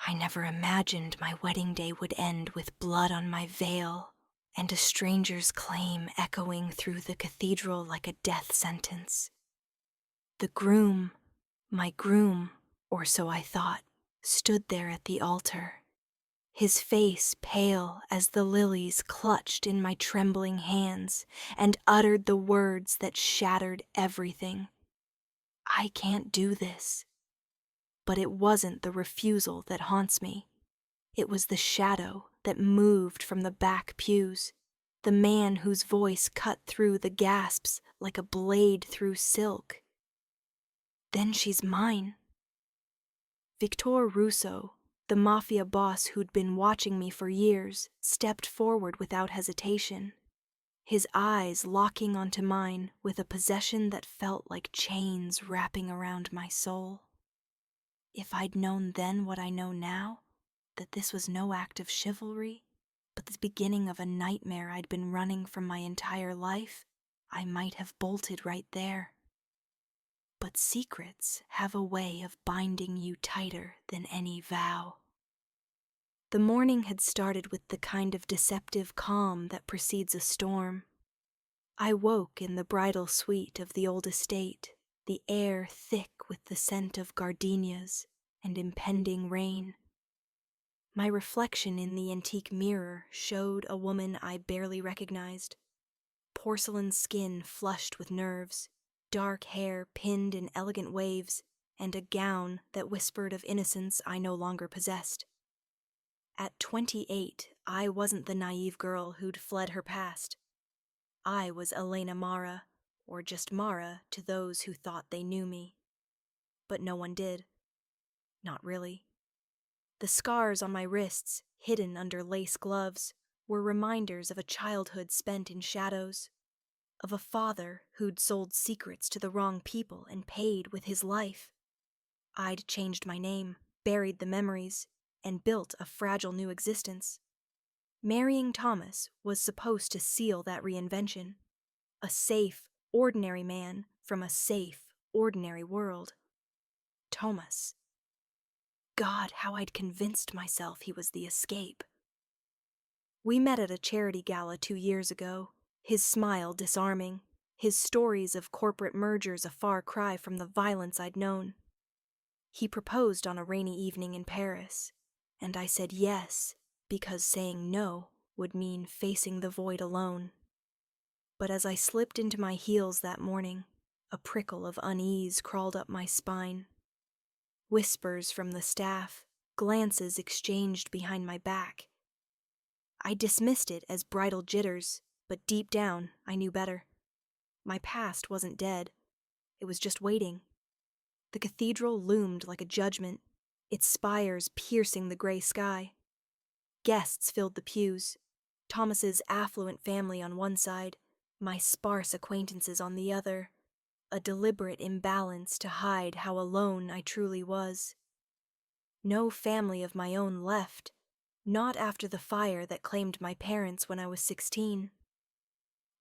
I never imagined my wedding day would end with blood on my veil and a stranger's claim echoing through the cathedral like a death sentence. The groom, my groom, or so I thought, stood there at the altar, his face pale as the lilies clutched in my trembling hands, and uttered the words that shattered everything. I can't do this. But it wasn't the refusal that haunts me. It was the shadow that moved from the back pews, the man whose voice cut through the gasps like a blade through silk. Then she's mine. Viktor Russo, the Mafia boss who'd been watching me for years, stepped forward without hesitation, his eyes locking onto mine with a possession that felt like chains wrapping around my soul. If I'd known then what I know now, that this was no act of chivalry, but the beginning of a nightmare I'd been running from my entire life, I might have bolted right there. But secrets have a way of binding you tighter than any vow. The morning had started with the kind of deceptive calm that precedes a storm. I woke in the bridal suite of the old estate, the air thick with the scent of gardenias and impending rain. My reflection in the antique mirror showed a woman I barely recognized. Porcelain skin flushed with nerves, dark hair pinned in elegant waves, and a gown that whispered of innocence I no longer possessed. At 28, I wasn't the naive girl who'd fled her past. I was Elena Mara, or just Mara to those who thought they knew me. But no one did. Not really. The scars on my wrists, hidden under lace gloves, were reminders of a childhood spent in shadows, of a father who'd sold secrets to the wrong people and paid with his life. I'd changed my name, buried the memories, and built a fragile new existence. Marrying Thomas was supposed to seal that reinvention. A safe, ordinary man from a safe, ordinary world. Thomas. God, how I'd convinced myself he was the escape. We met at a charity gala 2 years ago, his smile disarming, his stories of corporate mergers a far cry from the violence I'd known. He proposed on a rainy evening in Paris, and I said yes, because saying no would mean facing the void alone. But as I slipped into my heels that morning, a prickle of unease crawled up my spine. Whispers from the staff, glances exchanged behind my back. I dismissed it as bridal jitters, but deep down I knew better. My past wasn't dead. It was just waiting. The cathedral loomed like a judgment, its spires piercing the gray sky. Guests filled the pews, Thomas's affluent family on one side, my sparse acquaintances on the other, a deliberate imbalance to hide how alone I truly was. No family of my own left, not after the fire that claimed my parents when I was 16.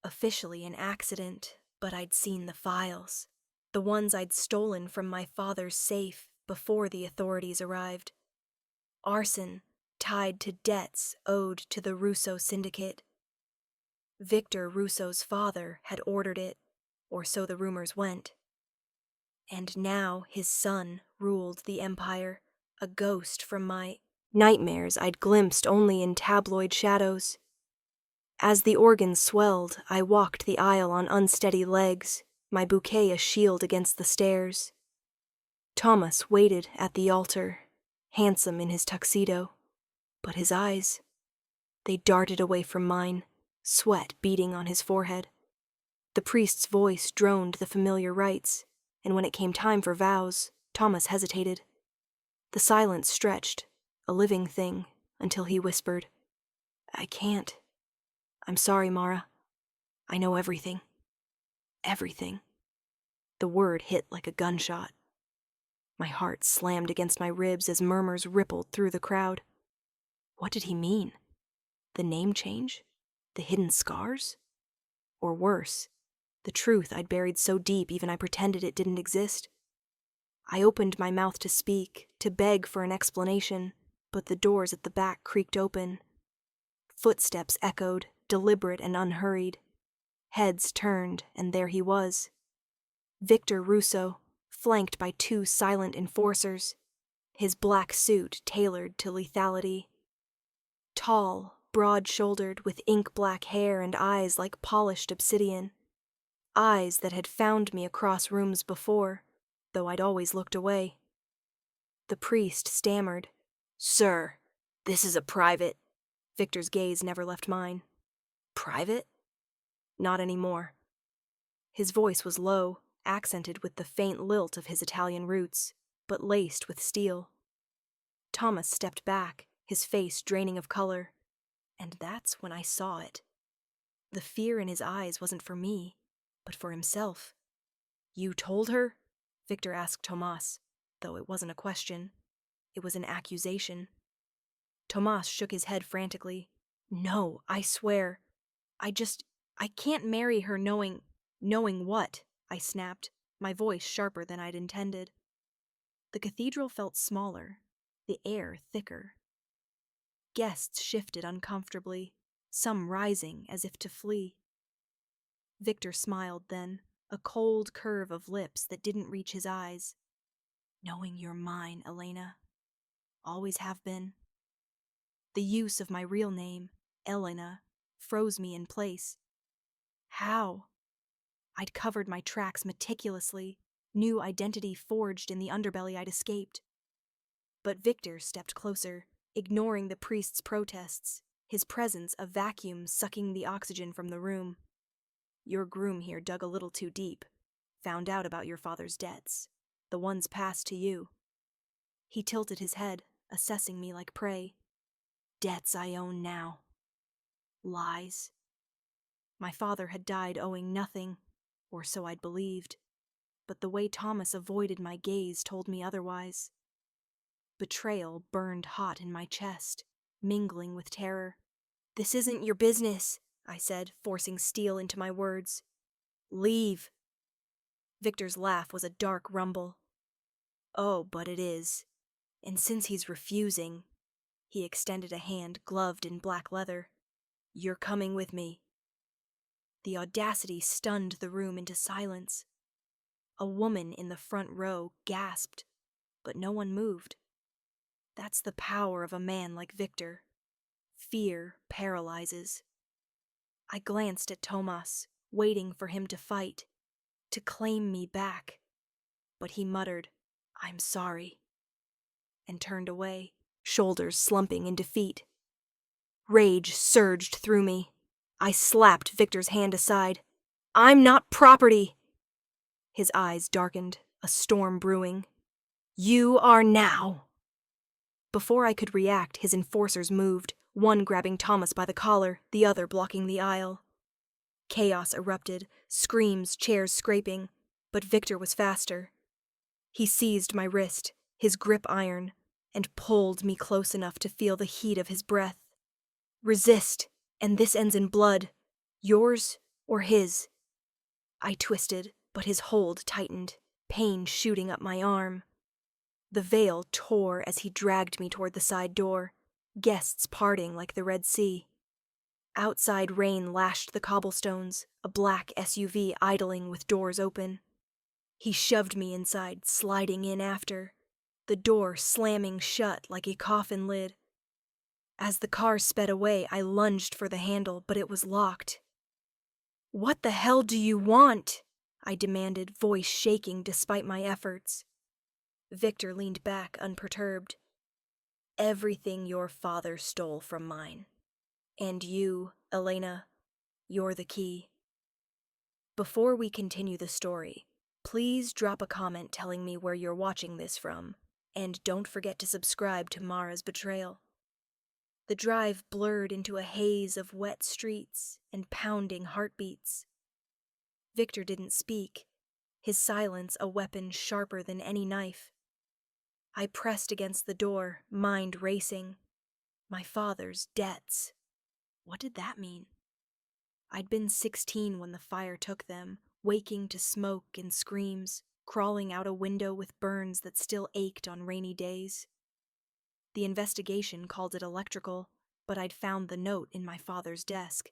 Officially an accident, but I'd seen the files, the ones I'd stolen from my father's safe before the authorities arrived. Arson tied to debts owed to the Russo syndicate. Viktor Russo's father had ordered it, or so the rumors went. And now his son ruled the empire, a ghost from my nightmares I'd glimpsed only in tabloid shadows. As the organ swelled, I walked the aisle on unsteady legs, my bouquet a shield against the stairs. Thomas waited at the altar, handsome in his tuxedo, but his eyes, they darted away from mine, sweat beading on his forehead. The priest's voice droned the familiar rites, and when it came time for vows, Thomas hesitated. The silence stretched, a living thing, until he whispered, "I can't. I'm sorry, Mara. I know everything. Everything." The word hit like a gunshot. My heart slammed against my ribs as murmurs rippled through the crowd. What did he mean? The name change? The hidden scars? Or worse, the truth I'd buried so deep even I pretended it didn't exist? I opened my mouth to speak, to beg for an explanation, but the doors at the back creaked open. Footsteps echoed, deliberate and unhurried. Heads turned, and there he was. Viktor Russo, flanked by two silent enforcers, his black suit tailored to lethality. Tall, broad-shouldered, with ink-black hair and eyes like polished obsidian. Eyes that had found me across rooms before, though I'd always looked away. The priest stammered, "Sir, this is a private—" Victor's gaze never left mine. Private? Not anymore. His voice was low, accented with the faint lilt of his Italian roots, but laced with steel. Thomas stepped back, his face draining of color, and that's when I saw it. The fear in his eyes wasn't for me, but for himself. "You told her?" Victor asked Tomas, though it wasn't a question. It was an accusation. Tomas shook his head frantically. "No, I swear. I can't marry her knowing what?" I snapped, my voice sharper than I'd intended. The cathedral felt smaller, the air thicker. Guests shifted uncomfortably, some rising as if to flee. Victor smiled then, a cold curve of lips that didn't reach his eyes. "Knowing you're mine, Elena. Always have been." The use of my real name, Elena, froze me in place. How? I'd covered my tracks meticulously, new identity forged in the underbelly I'd escaped. But Victor stepped closer, ignoring the priest's protests, his presence a vacuum sucking the oxygen from the room. "Your groom here dug a little too deep, found out about your father's debts, the ones passed to you." He tilted his head, assessing me like prey. "Debts I own now. Lies. My father had died owing nothing, or so I'd believed, but the way Thomas avoided my gaze told me otherwise. Betrayal burned hot in my chest, mingling with terror. "This isn't your business," I said, forcing steel into my words. "Leave." Victor's laugh was a dark rumble. "Oh, but it is. And since he's refusing," he extended a hand gloved in black leather, "you're coming with me." The audacity stunned the room into silence. A woman in the front row gasped, but no one moved. That's the power of a man like Victor. Fear paralyzes. I glanced at Tomas, waiting for him to fight, to claim me back. But he muttered, "I'm sorry," and turned away, shoulders slumping in defeat. Rage surged through me. I slapped Victor's hand aside. "I'm not property!" His eyes darkened, a storm brewing. "You are now!" Before I could react, his enforcers moved, one grabbing Thomas by the collar, the other blocking the aisle. Chaos erupted, screams, chairs scraping, but Victor was faster. He seized my wrist, his grip iron, and pulled me close enough to feel the heat of his breath. "Resist, and this ends in blood. Yours or his." I twisted, but his hold tightened, pain shooting up my arm. The veil tore as he dragged me toward the side door, guests parting like the Red Sea. Outside rain lashed the cobblestones, a black SUV idling with doors open. He shoved me inside, sliding in after, the door slamming shut like a coffin lid. As the car sped away, I lunged for the handle, but it was locked. "What the hell do you want?" I demanded, voice shaking despite my efforts. Victor leaned back, unperturbed. "Everything your father stole from mine. And you, Elena, you're the key." Before we continue the story, please drop a comment telling me where you're watching this from, and don't forget to subscribe to Mara's Betrayal. The drive blurred into a haze of wet streets and pounding heartbeats. Victor didn't speak, his silence a weapon sharper than any knife. I pressed against the door, mind racing. My father's debts. What did that mean? I'd been 16 when the fire took them, waking to smoke and screams, crawling out a window with burns that still ached on rainy days. The investigation called it electrical, but I'd found the note in my father's desk.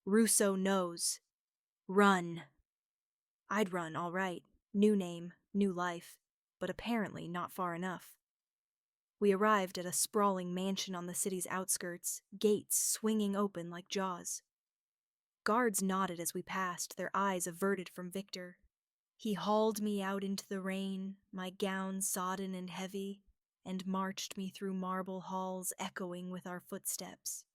Russo knows. Run. I'd run, all right. New name, new life, but apparently not far enough. We arrived at a sprawling mansion on the city's outskirts, gates swinging open like jaws. Guards nodded as we passed, their eyes averted from Viktor. He hauled me out into the rain, my gown sodden and heavy, and marched me through marble halls echoing with our footsteps.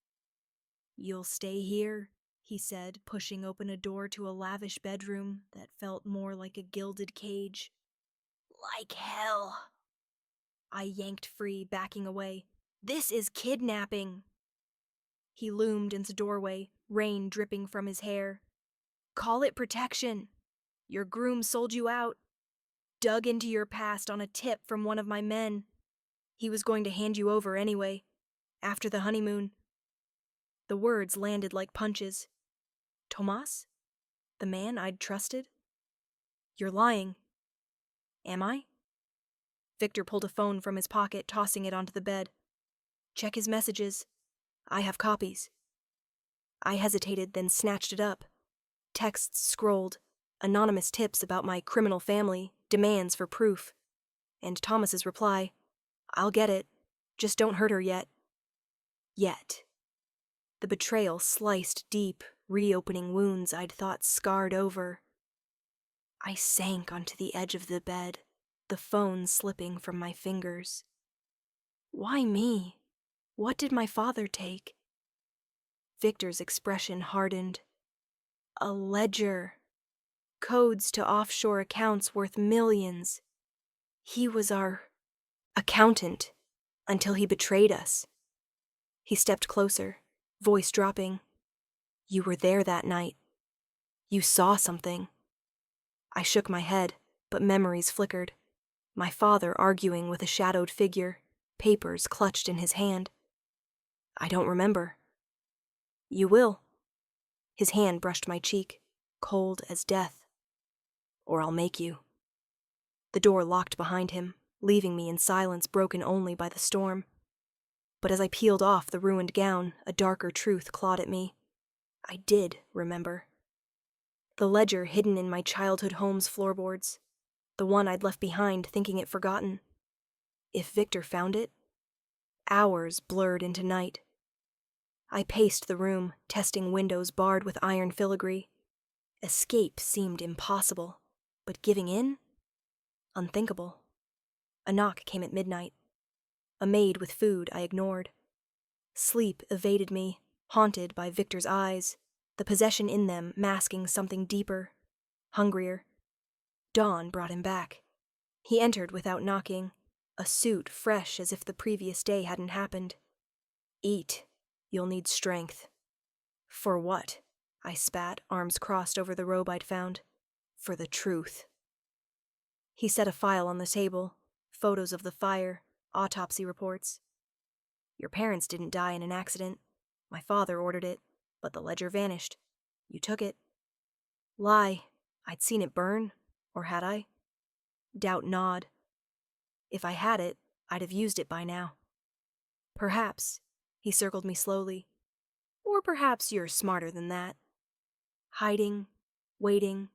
"You'll stay here," he said, pushing open a door to a lavish bedroom that felt more like a gilded cage. "Like hell." I yanked free, backing away. "This is kidnapping." He loomed in the doorway, rain dripping from his hair. "Call it protection. Your groom sold you out. Dug into your past on a tip from one of my men. He was going to hand you over anyway, after the honeymoon." The words landed like punches. Tomas? The man I'd trusted? "You're lying." "Am I?" Viktor pulled a phone from his pocket, tossing it onto the bed. "Check his messages. I have copies." I hesitated, then snatched it up. Texts scrolled, anonymous tips about my criminal family, demands for proof. And Thomas's reply, "I'll get it. Just don't hurt her yet." Yet. The betrayal sliced deep, reopening wounds I'd thought scarred over. I sank onto the edge of the bed, the phone slipping from my fingers. Why me? What did my father take? Viktor's expression hardened. A ledger. Codes to offshore accounts worth millions. He was our accountant until he betrayed us. He stepped closer, voice dropping. "You were there that night. You saw something." I shook my head, but memories flickered. My father arguing with a shadowed figure, papers clutched in his hand. "I don't remember." "You will." His hand brushed my cheek, cold as death. "Or I'll make you." The door locked behind him, leaving me in silence broken only by the storm. But as I peeled off the ruined gown, a darker truth clawed at me. I did remember. The ledger hidden in my childhood home's floorboards. The one I'd left behind thinking it forgotten. If Viktor found it? Hours blurred into night. I paced the room, testing windows barred with iron filigree. Escape seemed impossible, but giving in? Unthinkable. A knock came at midnight. A maid with food I ignored. Sleep evaded me, haunted by Viktor's eyes, the possession in them masking something deeper, hungrier. Dawn brought him back. He entered without knocking, a suit fresh as if the previous day hadn't happened. "Eat. You'll need strength." "For what?" I spat, arms crossed over the robe I'd found. "For the truth." He set a file on the table, photos of the fire, autopsy reports. "Your parents didn't die in an accident. My father ordered it, but the ledger vanished. You took it." Lie. I'd seen it burn, or had I? Doubt gnawed. If I had it, I'd have used it by now. "Perhaps." He circled me slowly. "Or perhaps you're smarter than that." Hiding, waiting.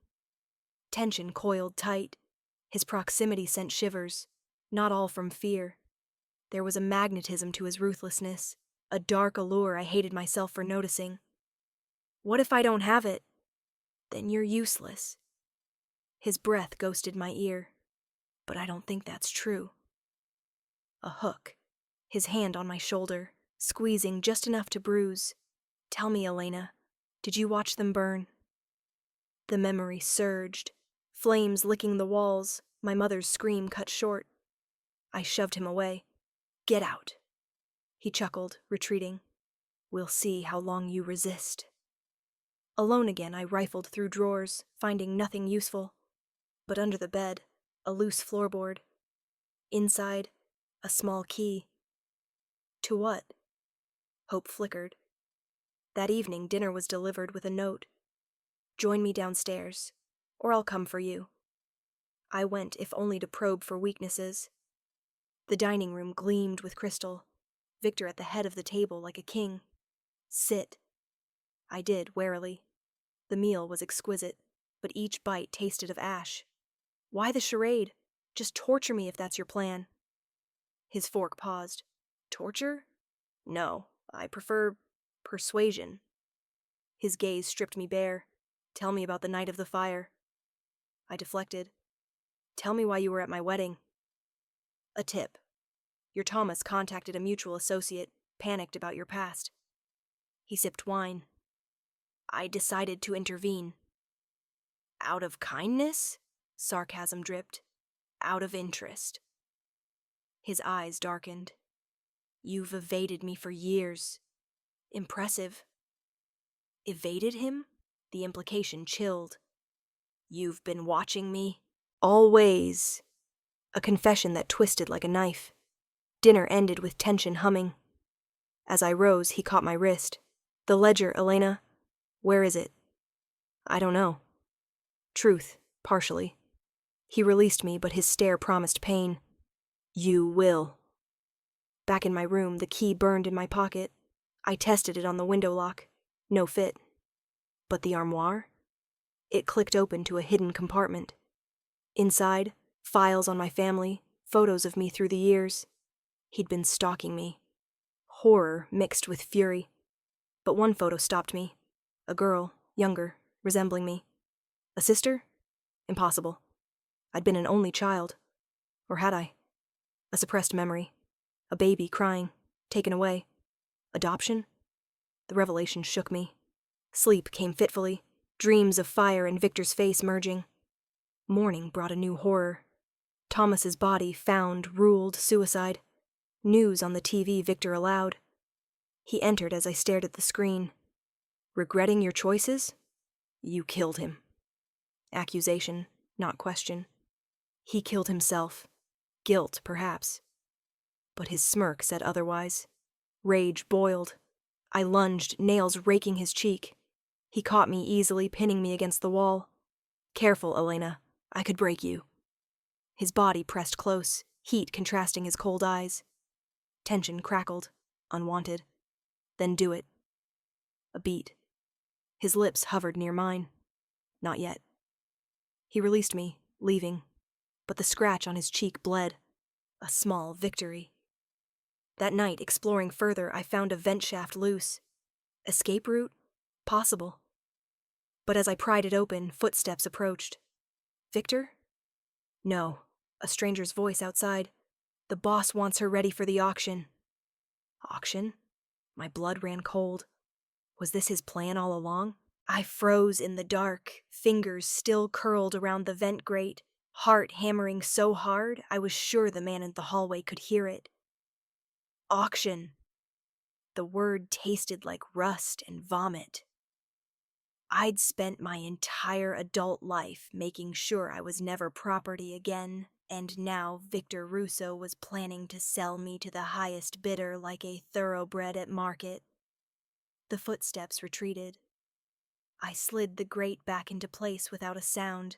Tension coiled tight. His proximity sent shivers, not all from fear. There was a magnetism to his ruthlessness, a dark allure I hated myself for noticing. "What if I don't have it?" "Then you're useless." His breath ghosted my ear. "But I don't think that's true." A hook. His hand on my shoulder, squeezing just enough to bruise. "Tell me, Elena, did you watch them burn?" The memory surged, flames licking the walls, my mother's scream cut short. I shoved him away. "Get out." He chuckled, retreating. "We'll see how long you resist." Alone again, I rifled through drawers, finding nothing useful. But under the bed, a loose floorboard. Inside, a small key. To what? Hope flickered. That evening, dinner was delivered with a note. "Join me downstairs, or I'll come for you." I went, if only to probe for weaknesses. The dining room gleamed with crystal, Viktor at the head of the table like a king. Sit. I did, warily. The meal was exquisite, but each bite tasted of ash. Why the charade? Just torture me if that's your plan. His fork paused. Torture? No, I prefer persuasion. His gaze stripped me bare. Tell me about the night of the fire. I deflected. Tell me why you were at my wedding. A tip. Your Thomas contacted a mutual associate, panicked about your past. He sipped wine. I decided to intervene. Out of kindness? Sarcasm dripped. Out of interest. His eyes darkened. You've evaded me for years. Impressive. Evaded him? The implication chilled. You've been watching me? Always. A confession that twisted like a knife. Dinner ended with tension humming. As I rose, he caught my wrist. The ledger, Elena. Where is it? I don't know. Truth, partially. He released me, but his stare promised pain. You will. Back in my room, the key burned in my pocket. I tested it on the window lock. No fit. But the armoire? It clicked open to a hidden compartment. Inside, files on my family, photos of me through the years. He'd been stalking me. Horror mixed with fury. But one photo stopped me. A girl, younger, resembling me. A sister? Impossible. I'd been an only child. Or had I? A suppressed memory. A baby crying, taken away. Adoption? The revelation shook me. Sleep came fitfully, dreams of fire and Viktor's face merging. Morning brought a new horror. Thomas's body found, ruled suicide. News on the TV Viktor allowed. He entered as I stared at the screen. Regretting your choices? You killed him. Accusation, not question. He killed himself. Guilt, perhaps. But his smirk said otherwise. Rage boiled. I lunged, nails raking his cheek. He caught me easily, pinning me against the wall. Careful, Elena. I could break you. His body pressed close, heat contrasting his cold eyes. Tension crackled, unwanted. Then do it. A beat. His lips hovered near mine. Not yet. He released me, leaving. But the scratch on his cheek bled. A small victory. That night, exploring further, I found a vent shaft loose. Escape route? Possible. But as I pried it open, footsteps approached. Viktor? No. A stranger's voice outside. The boss wants her ready for the auction. Auction? My blood ran cold. Was this his plan all along? I froze in the dark, fingers still curled around the vent grate, heart hammering so hard I was sure the man in the hallway could hear it. Auction. The word tasted like rust and vomit. I'd spent my entire adult life making sure I was never property again, and now Viktor Russo was planning to sell me to the highest bidder like a thoroughbred at market. The footsteps retreated. I slid the grate back into place without a sound,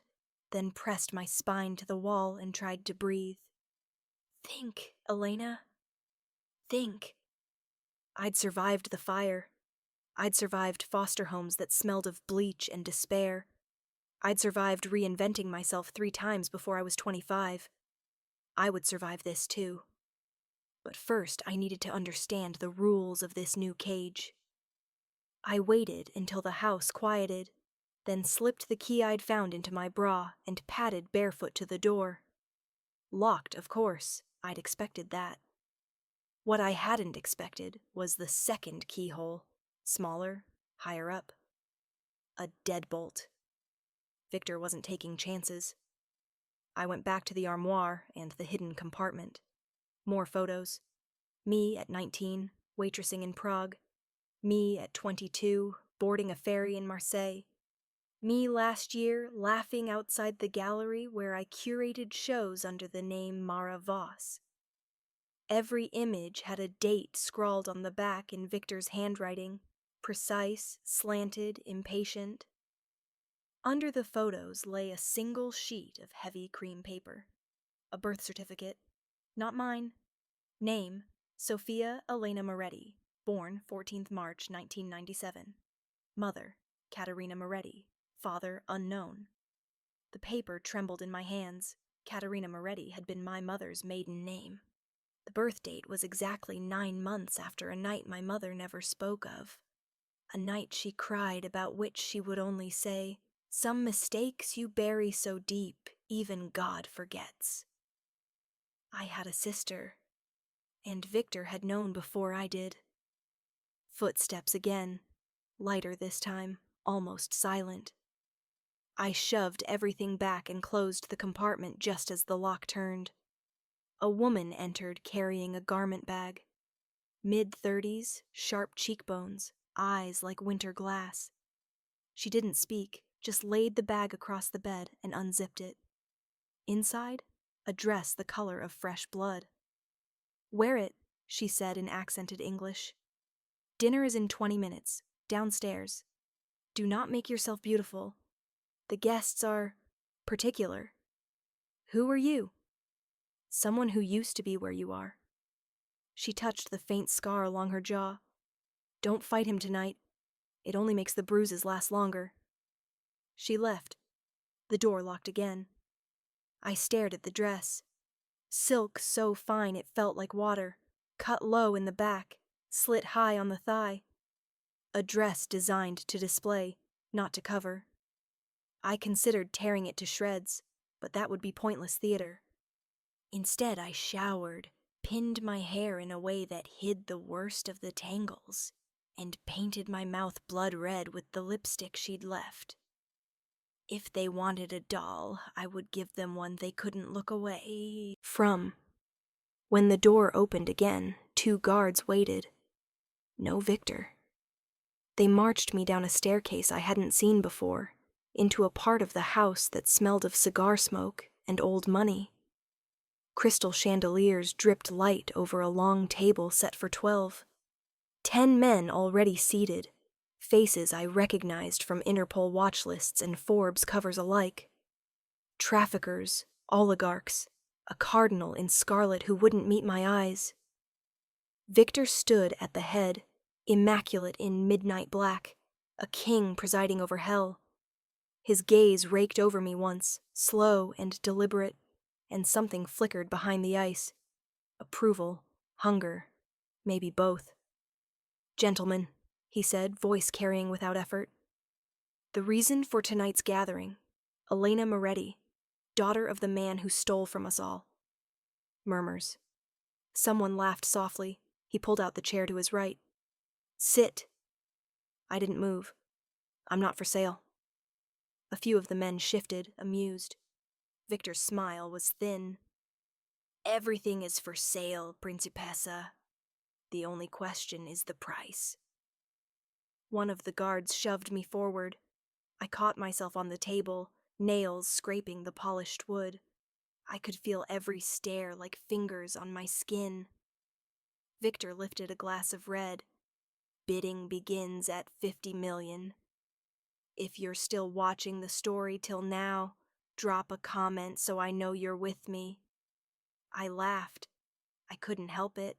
then pressed my spine to the wall and tried to breathe. Think, Elena. Think. I'd survived the fire. I'd survived foster homes that smelled of bleach and despair. I'd survived reinventing myself 3 times before I was 25. I would survive this too. But first I needed to understand the rules of this new cage. I waited until the house quieted, then slipped the key I'd found into my bra and padded barefoot to the door. Locked, of course. I'd expected that. What I hadn't expected was the second keyhole, smaller, higher up. A deadbolt. Viktor wasn't taking chances. I went back to the armoire and the hidden compartment. More photos. Me at 19, waitressing in Prague. Me at 22, boarding a ferry in Marseille. Me last year, laughing outside the gallery where I curated shows under the name Mara Voss. Every image had a date scrawled on the back in Viktor's handwriting, precise, slanted, impatient. Under the photos lay a single sheet of heavy cream paper. A birth certificate, Not mine. Name, Sophia Elena Moretti, born 14th March 1997. Mother, Katerina Moretti. Father, unknown. The paper trembled in my hands. Katerina Moretti had been my mother's maiden name. The birth date was exactly 9 months after a night my mother never spoke of. A night she cried about which she would only say, "Some mistakes you bury so deep, even God forgets." I had a sister, and Viktor had known before I did. Footsteps again, lighter this time, almost silent. I shoved everything back and closed the compartment just as the lock turned. A woman entered carrying a garment bag. Mid-30s, sharp cheekbones, eyes like winter glass. She didn't speak, just laid the bag across the bed and unzipped it. Inside, a dress the color of fresh blood. "Wear it," she said in accented English. "Dinner is in 20 minutes, downstairs. Do not make yourself beautiful. The guests are particular." "Who are you?" "Someone who used to be where you are." She touched the faint scar along her jaw. "Don't fight him tonight. It only makes the bruises last longer." She left. The door locked again. I stared at the dress. Silk so fine it felt like water, cut low in the back, slit high on the thigh. A dress designed to display, not to cover. I considered tearing it to shreds, but that would be pointless theater. Instead, I showered, pinned my hair in a way that hid the worst of the tangles, and painted my mouth blood red with the lipstick she'd left. If they wanted a doll, I would give them one they couldn't look away from. When the door opened again, 2 guards waited. No Viktor. They marched me down a staircase I hadn't seen before, into a part of the house that smelled of cigar smoke and old money. Crystal chandeliers dripped light over a long table set for 12. 10 men already seated, faces I recognized from Interpol watch lists and Forbes covers alike. Traffickers, oligarchs, a cardinal in scarlet who wouldn't meet my eyes. Viktor stood at the head, immaculate in midnight black, a king presiding over hell. His gaze raked over me once, slow and deliberate, and something flickered behind the ice. Approval, hunger, maybe both. "Gentlemen," he said, voice carrying without effort. "The reason for tonight's gathering, Elena Moretti, daughter of the man who stole from us all." Murmurs. Someone laughed softly. He pulled out the chair to his right. "Sit." I didn't move. "I'm not for sale." A few of the men shifted, amused. Viktor's smile was thin. "Everything is for sale, Principessa. The only question is the price." One of the guards shoved me forward. I caught myself on the table, nails scraping the polished wood. I could feel every stare like fingers on my skin. Viktor lifted a glass of red. "Bidding begins at 50 million. If you're still watching the story till now, drop a comment so I know you're with me." I laughed. I couldn't help it.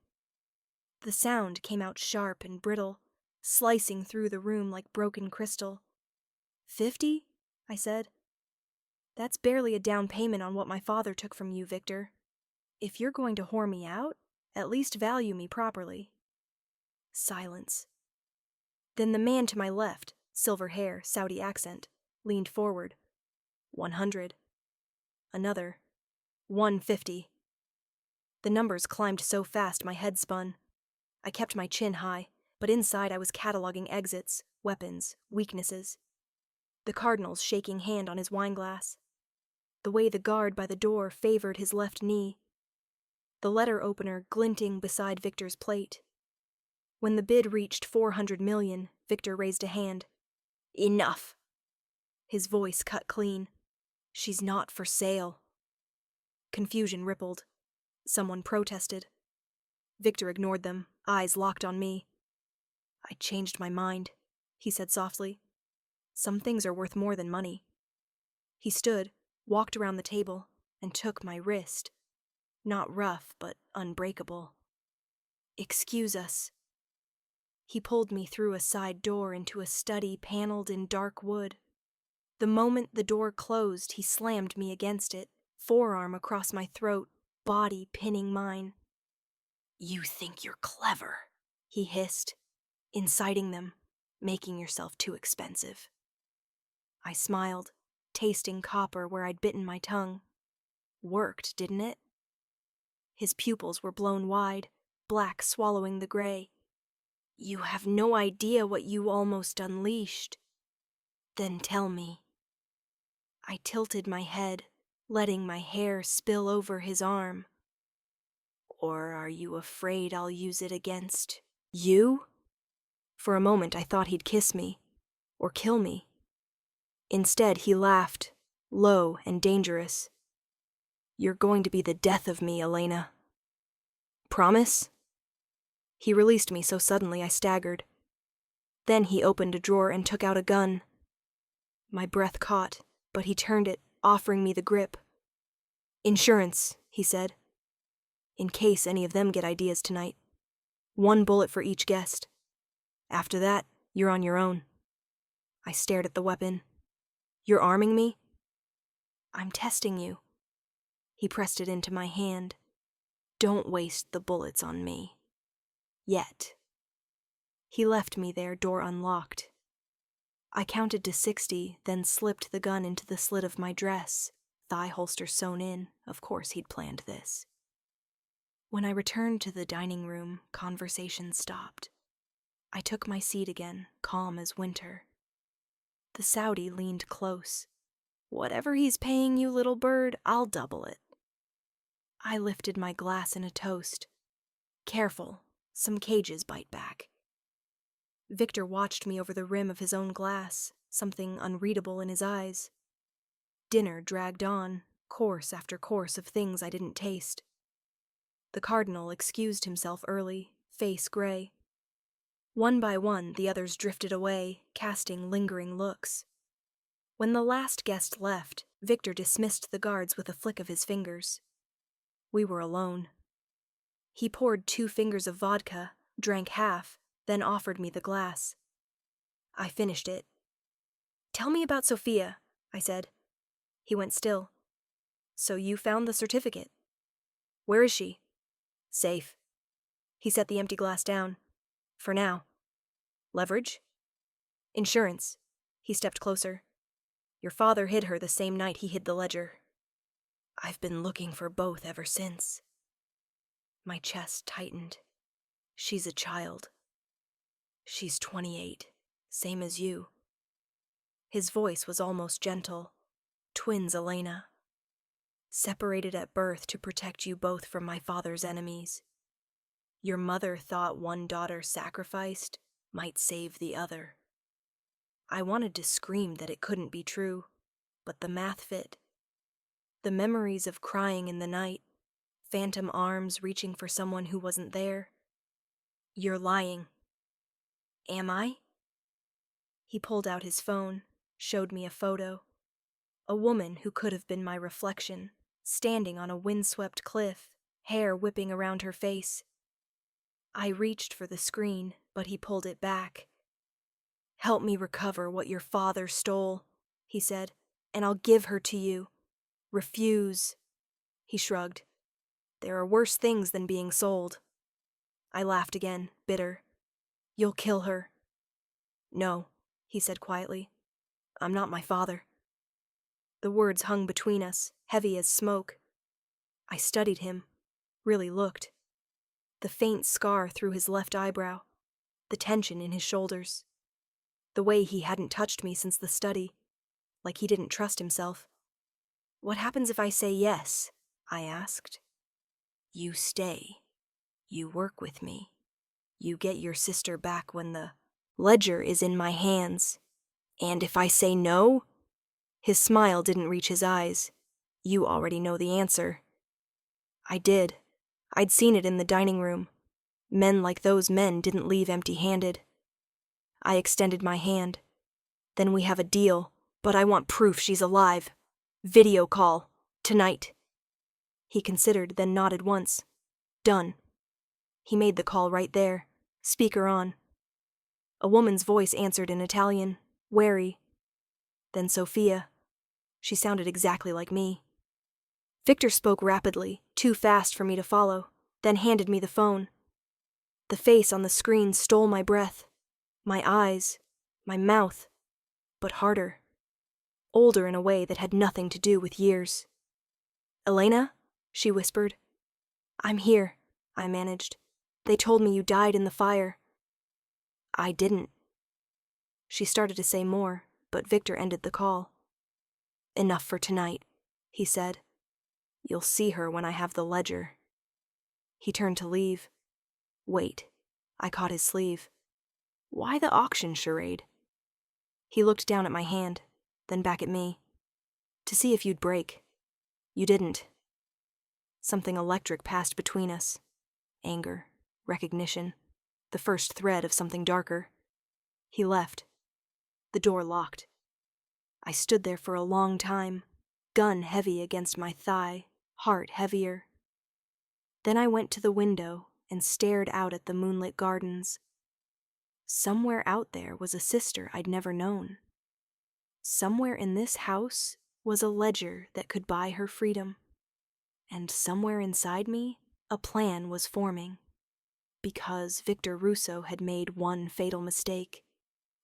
The sound came out sharp and brittle, slicing through the room like broken crystal. 50? I said. "That's barely a down payment on what my father took from you, Viktor. If you're going to whore me out, at least value me properly." Silence. Then the man to my left, silver hair, Saudi accent, leaned forward. 100. Another. 150. The numbers climbed so fast my head spun. I kept my chin high, but inside I was cataloging exits, weapons, weaknesses. The cardinal's shaking hand on his wineglass. The way the guard by the door favored his left knee. The letter opener glinting beside Viktor's plate. When the bid reached 400 million, Viktor raised a hand. "Enough." His voice cut clean. "She's not for sale." Confusion rippled. Someone protested. Viktor ignored them, eyes locked on me. "I changed my mind," he said softly. "Some things are worth more than money." He stood, walked around the table, and took my wrist. not rough but unbreakable. "Excuse us." He pulled me through a side door into a study paneled in dark wood. The moment the door closed, he slammed me against it, forearm across my throat, body pinning mine. "You think you're clever," he hissed, inciting them, "making yourself too expensive." I smiled, tasting copper where I'd bitten my tongue. Worked, didn't it? His pupils were blown wide, black swallowing the gray. "You have no idea what you almost unleashed." "Then tell me." I tilted my head, letting my hair spill over his arm. "Or are you afraid I'll use it against you?" For a moment I thought he'd kiss me, or kill me. Instead, he laughed, low and dangerous. "You're going to be the death of me, Elena." "Promise?" He released me so suddenly I staggered. Then he opened a drawer and took out a gun. My breath caught, but he turned it, offering me the grip. "Insurance," he said. "In case any of them get ideas tonight. 1 bullet for each guest. After that, you're on your own." I stared at the weapon. "You're arming me?" "I'm testing you." He pressed it into my hand. "Don't waste the bullets on me. Yet." He left me there, door unlocked. I counted to 60, then slipped the gun into the slit of my dress, thigh holster sewn in. Of course he'd planned this. When I returned to the dining room, conversation stopped. I took my seat again, calm as winter. The Saudi leaned close. "Whatever he's paying you, little bird, I'll double it." I lifted my glass in a toast. "Careful, some cages bite back." Viktor watched me over the rim of his own glass, something unreadable in his eyes. Dinner dragged on, course after course of things I didn't taste. The cardinal excused himself early, face gray. One by one, the others drifted away, casting lingering looks. When the last guest left, Viktor dismissed the guards with a flick of his fingers. We were alone. He poured 2 fingers of vodka, drank half, then offered me the glass. I finished it. "Tell me about Sophia," I said. He went still. "So you found the certificate. Where is she?" "Safe." He set the empty glass down. "For now." "Leverage?" "Insurance." He stepped closer. "Your father hid her the same night he hid the ledger. I've been looking for both ever since." My chest tightened. "She's a child." "She's 28, same as you." His voice was almost gentle. "Twins, Elena. Separated at birth to protect you both from my father's enemies. Your mother thought one daughter sacrificed might save the other." I wanted to scream that it couldn't be true, but the math fit. The memories of crying in the night, phantom arms reaching for someone who wasn't there. "You're lying." "Am I?" He pulled out his phone, showed me a photo. A woman who could have been my reflection, standing on a windswept cliff, hair whipping around her face. I reached for the screen, but he pulled it back. "Help me recover what your father stole," he said, "and I'll give her to you. Refuse." He shrugged. "There are worse things than being sold." I laughed again, bitter. "You'll kill her." "No," he said quietly. "I'm not my father." The words hung between us, heavy as smoke. I studied him, really looked. The faint scar through his left eyebrow, the tension in his shoulders, the way he hadn't touched me since the study, like he didn't trust himself. "What happens if I say yes?" I asked. "You stay. You work with me. You get your sister back when the ledger is in my hands. And if I say no?" His smile didn't reach his eyes. "You already know the answer." I did. I'd seen it in the dining room. Men like those men didn't leave empty-handed. I extended my hand. "Then we have a deal, but I want proof she's alive. Video call. Tonight." He considered, then nodded once. Done. He made the call right there. Speaker on. A woman's voice answered in Italian, wary. Then Sophia. She sounded exactly like me. Viktor spoke rapidly, too fast for me to follow, then handed me the phone. The face on the screen stole my breath, my eyes, my mouth, but harder. Older in a way that had nothing to do with years. Elena? She whispered. I'm here, I managed. They told me you died in the fire. I didn't. She started to say more, but Viktor ended the call. Enough for tonight, he said. You'll see her when I have the ledger. He turned to leave. Wait. I caught his sleeve. Why the auction charade? He looked down at my hand, then back at me. To see if you'd break. You didn't. Something electric passed between us. Anger, recognition, the first thread of something darker. He left. The door locked. I stood there for a long time, gun heavy against my thigh, heart heavier. Then I went to the window and stared out at the moonlit gardens. Somewhere out there was a sister I'd never known. Somewhere in this house was a ledger that could buy her freedom. And somewhere inside me, a plan was forming. Because Viktor Russo had made one fatal mistake.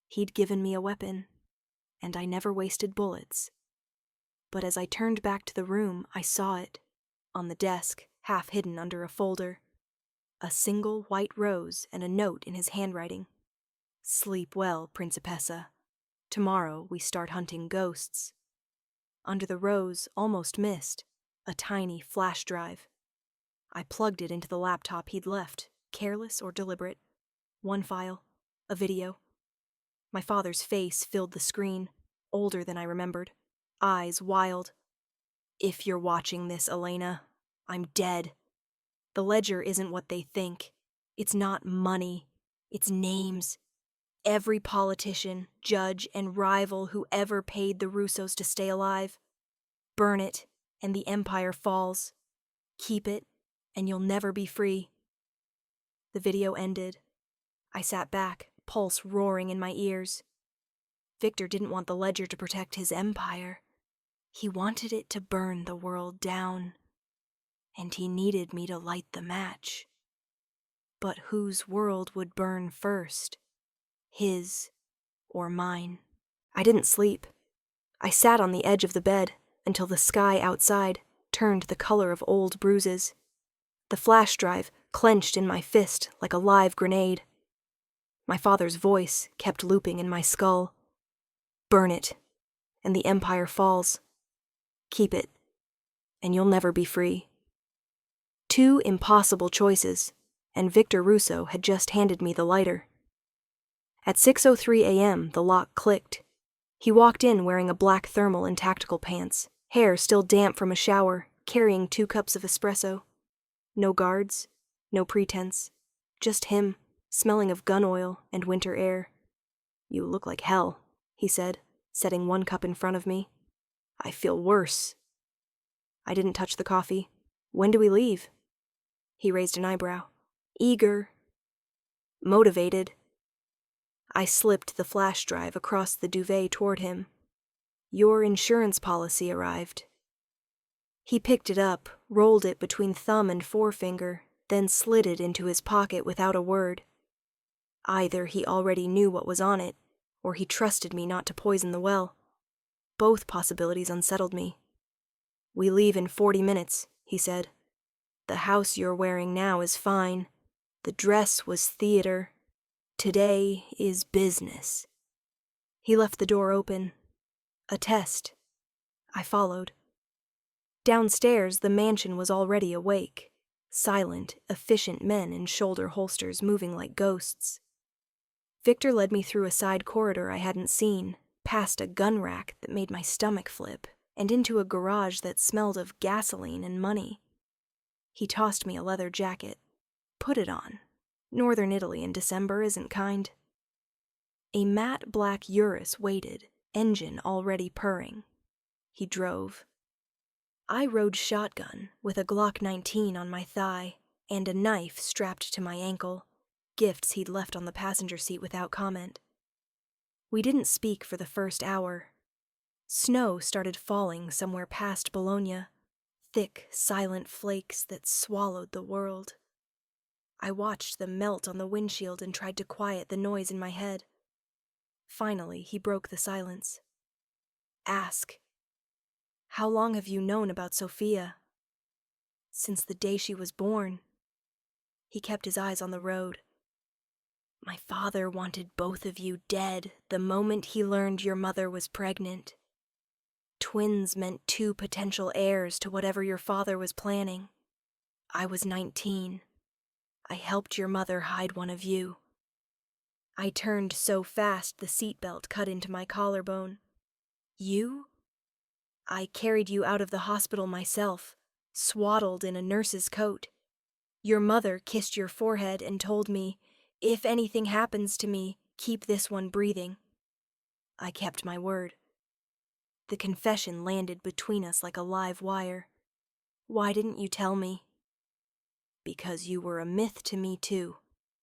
He'd given me a weapon, and I never wasted bullets. But as I turned back to the room, I saw it, on the desk, half hidden under a folder. A single white rose and a note in his handwriting. Sleep well, Principessa. Tomorrow we start hunting ghosts. Under the rose, almost missed, a tiny flash drive. I plugged it into the laptop he'd left, careless or deliberate. One file, a video. My father's face filled the screen, older than I remembered, eyes wild. If you're watching this, Elena, I'm dead. The ledger isn't what they think. It's not money. It's names. Every politician, judge, and rival who ever paid the Russos to stay alive. Burn it, and the empire falls. Keep it, and you'll never be free. The video ended. I sat back, pulse roaring in my ears. Viktor didn't want the ledger to protect his empire. He wanted it to burn the world down. And he needed me to light the match. But whose world would burn first? His or mine? I didn't sleep. I sat on the edge of the bed until the sky outside turned the color of old bruises. The flash drive clenched in my fist like a live grenade. My father's voice kept looping in my skull. Burn it, and the empire falls. Keep it, and you'll never be free. Two impossible choices, and Viktor Russo had just handed me the lighter. At 6:03 a.m., the lock clicked. He walked in wearing a black thermal and tactical pants, hair still damp from a shower, carrying 2 cups of espresso. No guards, no pretense, just him, smelling of gun oil and winter air. You look like hell, he said, setting 1 cup in front of me. I feel worse. I didn't touch the coffee. When do we leave? He raised an eyebrow. Eager. Motivated. I slipped the flash drive across the duvet toward him. Your insurance policy arrived. He picked it up, rolled it between thumb and forefinger, then slid it into his pocket without a word. Either he already knew what was on it, or he trusted me not to poison the well. Both possibilities unsettled me. We leave in 40 minutes, he said. The house you're wearing now is fine. The dress was theater. Today is business. He left the door open. A test. I followed. Downstairs, the mansion was already awake. Silent, efficient men in shoulder holsters moving like ghosts. Viktor led me through a side corridor I hadn't seen, past a gun rack that made my stomach flip, and into a garage that smelled of gasoline and money. He tossed me a leather jacket. Put it on. Northern Italy in December isn't kind. A matte black Urus waited, engine already purring. He drove. I rode shotgun with a Glock 19 on my thigh and a knife strapped to my ankle, gifts he'd left on the passenger seat without comment. We didn't speak for the first hour. Snow started falling somewhere past Bologna, thick, silent flakes that swallowed the world. I watched them melt on the windshield and tried to quiet the noise in my head. Finally, he broke the silence. Ask. How long have you known about Sophia? Since the day she was born. He kept his eyes on the road. My father wanted both of you dead the moment he learned your mother was pregnant. Twins meant 2 potential heirs to whatever your father was planning. I was 19. I helped your mother hide one of you. I turned so fast the seatbelt cut into my collarbone. You? I carried you out of the hospital myself, swaddled in a nurse's coat. Your mother kissed your forehead and told me, if anything happens to me, keep this one breathing. I kept my word. The confession landed between us like a live wire. Why didn't you tell me? Because you were a myth to me too,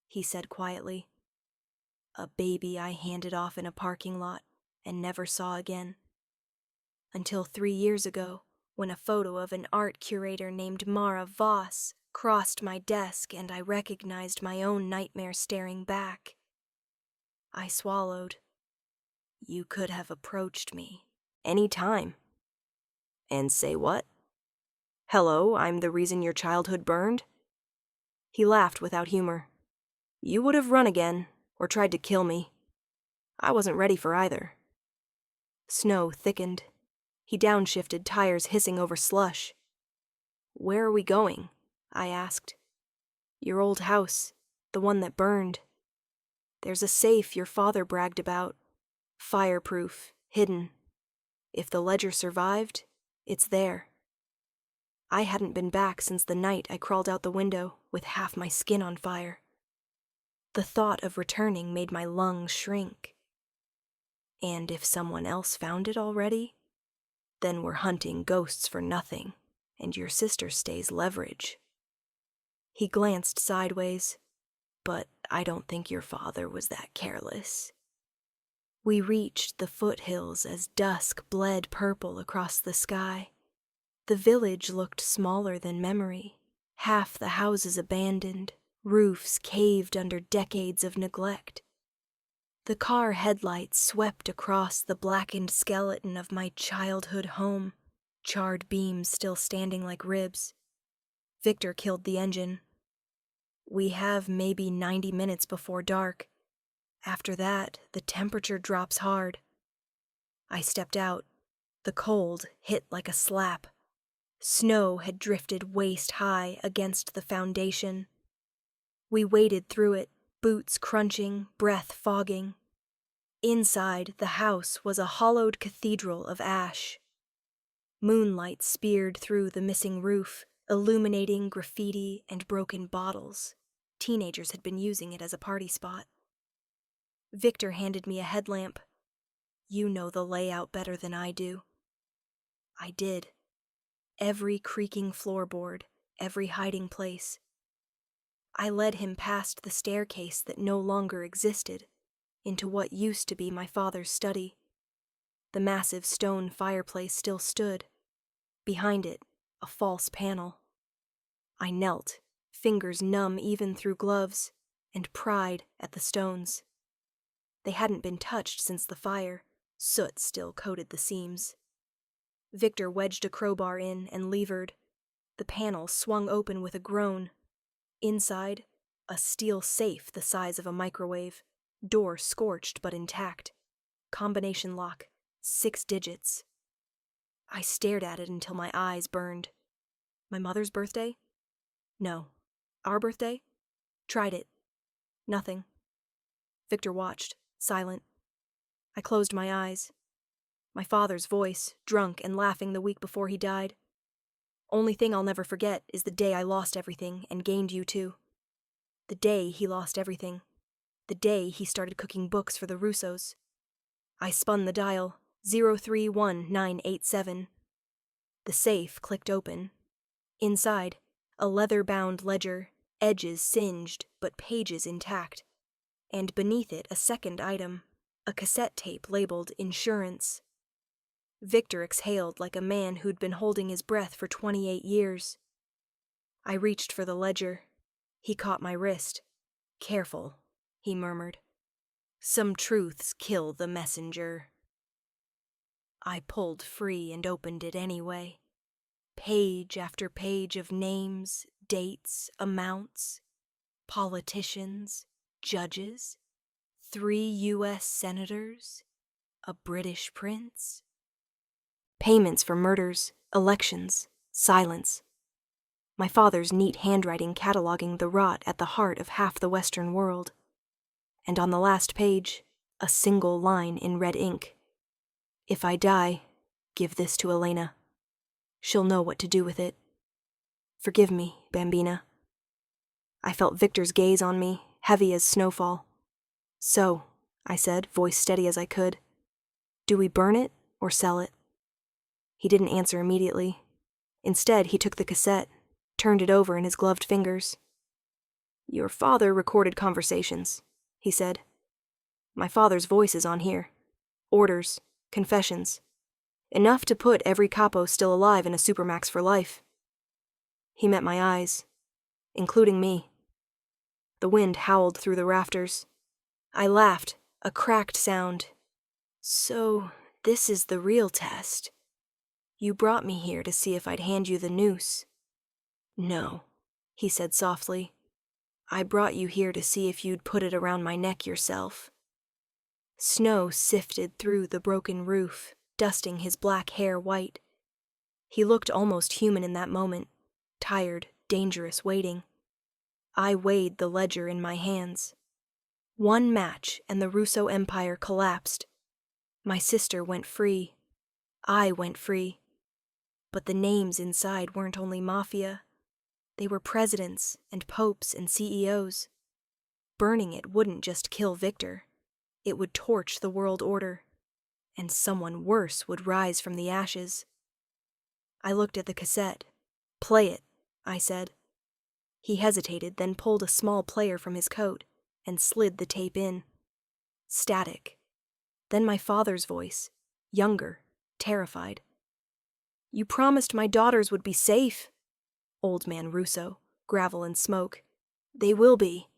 he said quietly. A baby I handed off in a parking lot and never saw again. Until 3 years ago, when a photo of an art curator named Mara Voss crossed my desk and I recognized my own nightmare staring back. I swallowed. You could have approached me. Any time. And say what? Hello, I'm the reason your childhood burned? He laughed without humor. You would have run again, or tried to kill me. I wasn't ready for either. Snow thickened. He downshifted, tires hissing over slush. Where are we going? I asked. Your old house, the one that burned. There's a safe your father bragged about. Fireproof, hidden. If the ledger survived, it's there. I hadn't been back since the night I crawled out the window with half my skin on fire. The thought of returning made my lungs shrink. And if someone else found it already, then we're hunting ghosts for nothing, and your sister stays leverage. He glanced sideways, but I don't think your father was that careless. We reached the foothills as dusk bled purple across the sky. The village looked smaller than memory, half the houses abandoned, roofs caved under decades of neglect. The car headlights swept across the blackened skeleton of my childhood home, charred beams still standing like ribs. Viktor killed the engine. We have maybe 90 minutes before dark. After that, the temperature drops hard. I stepped out. The cold hit like a slap. Snow had drifted waist-high against the foundation. We waded through it, boots crunching, breath fogging. Inside, the house was a hollowed cathedral of ash. Moonlight speared through the missing roof, illuminating graffiti and broken bottles. Teenagers had been using it as a party spot. Viktor handed me a headlamp. You know the layout better than I do. I did. Every creaking floorboard, every hiding place. I led him past the staircase that no longer existed, into what used to be my father's study. The massive stone fireplace still stood. Behind it, a false panel. I knelt, fingers numb even through gloves, and pried at the stones. They hadn't been touched since the fire. Soot still coated the seams. Viktor wedged a crowbar in and levered. The panel swung open with a groan. Inside, a steel safe the size of a microwave. Door scorched but intact. Combination lock, 6 digits. I stared at it until my eyes burned. My mother's birthday? No. Our birthday? Tried it. Nothing. Viktor watched, silent. I closed my eyes. My father's voice, drunk and laughing the week before he died. Only thing I'll never forget is the day I lost everything and gained you too. The day he lost everything. The day he started cooking books for the Russos. I spun the dial, 031987. The safe clicked open. Inside, a leather-bound ledger, edges singed but pages intact. And beneath it a second item, a cassette tape labeled Insurance. Viktor exhaled like a man who'd been holding his breath for 28 years. I reached for the ledger. He caught my wrist. "Careful," he murmured. "Some truths kill the messenger." I pulled free and opened it anyway. Page after page of names, dates, amounts, politicians, judges, 3 U.S. senators, a British prince. Payments for murders, elections, silence. My father's neat handwriting cataloging the rot at the heart of half the Western world. And on the last page, a single line in red ink. "If I die, give this to Elena. She'll know what to do with it. Forgive me, Bambina." I felt Viktor's gaze on me, heavy as snowfall. "So," I said, voice steady as I could, "do we burn it or sell it?" He didn't answer immediately. Instead, he took the cassette, turned it over in his gloved fingers. "Your father recorded conversations," he said. "My father's voice is on here. Orders, confessions. Enough to put every capo still alive in a supermax for life." He met my eyes, including me. The wind howled through the rafters. I laughed, a cracked sound. "So, this is the real test. You brought me here to see if I'd hand you the noose." "No," he said softly. "I brought you here to see if you'd put it around my neck yourself." Snow sifted through the broken roof, dusting his black hair white. He looked almost human in that moment, tired, dangerous, waiting. I weighed the ledger in my hands. One match and the Russo Empire collapsed. My sister went free. I went free. But the names inside weren't only Mafia. They were presidents and popes and CEOs. Burning it wouldn't just kill Viktor. It would torch the world order. And someone worse would rise from the ashes. I looked at the cassette. "Play it," I said. He hesitated, then pulled a small player from his coat and slid the tape in. Static. Then my father's voice, younger, terrified. "You promised my daughters would be safe." Old man Russo, gravel and smoke. "They will be.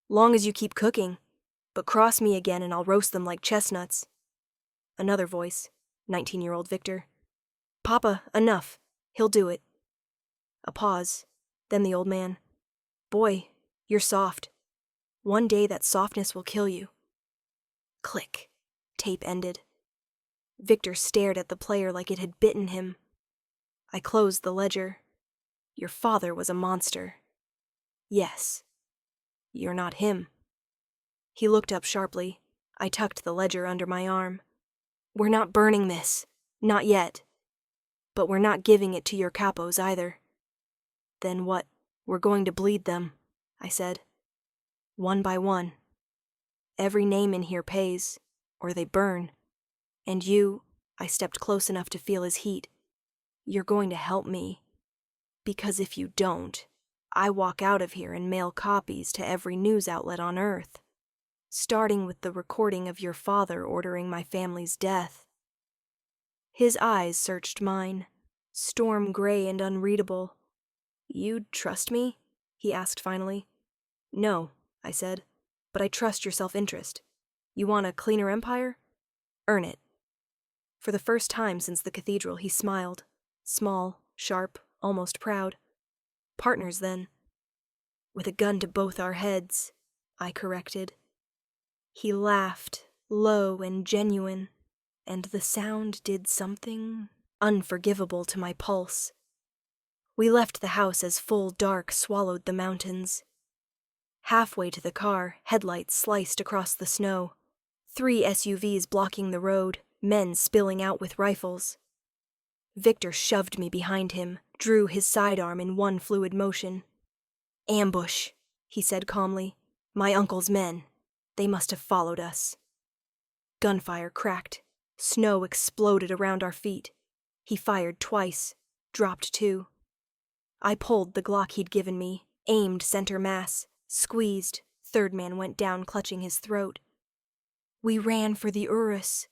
Long as you keep cooking. But cross me again and I'll roast them like chestnuts." Another voice, 19-year-old Viktor. "Papa, enough. He'll do it." A pause. Then the old man. "Boy, you're soft. One day that softness will kill you." Click. Tape ended. Viktor stared at the player like it had bitten him. I closed the ledger. "Your father was a monster." "Yes." "You're not him." He looked up sharply. I tucked the ledger under my arm. "We're not burning this. Not yet. But we're not giving it to your capos either." "Then what? We're going to bleed them," I said. "One by one. Every name in here pays, or they burn. And you," I stepped close enough to feel his heat, "you're going to help me. Because if you don't, I walk out of here and mail copies to every news outlet on Earth. Starting with the recording of your father ordering my family's death." His eyes searched mine, storm gray and unreadable. "You'd trust me?" he asked finally. "No," I said, "but I trust your self-interest. You want a cleaner empire? Earn it." For the first time since the cathedral, he smiled, small, sharp, almost proud. "Partners, then." "With a gun to both our heads," I corrected. He laughed, low and genuine, and the sound did something unforgivable to my pulse. We left the house as full dark swallowed the mountains. Halfway to the car, headlights sliced across the snow. 3 SUVs blocking the road, men spilling out with rifles. Viktor shoved me behind him, drew his sidearm in one fluid motion. "Ambush," he said calmly. "My uncle's men. They must have followed us." Gunfire cracked. Snow exploded around our feet. He fired twice, dropped too. I pulled the Glock he'd given me, aimed center mass, squeezed. Third man went down, clutching his throat. We ran for the Urus.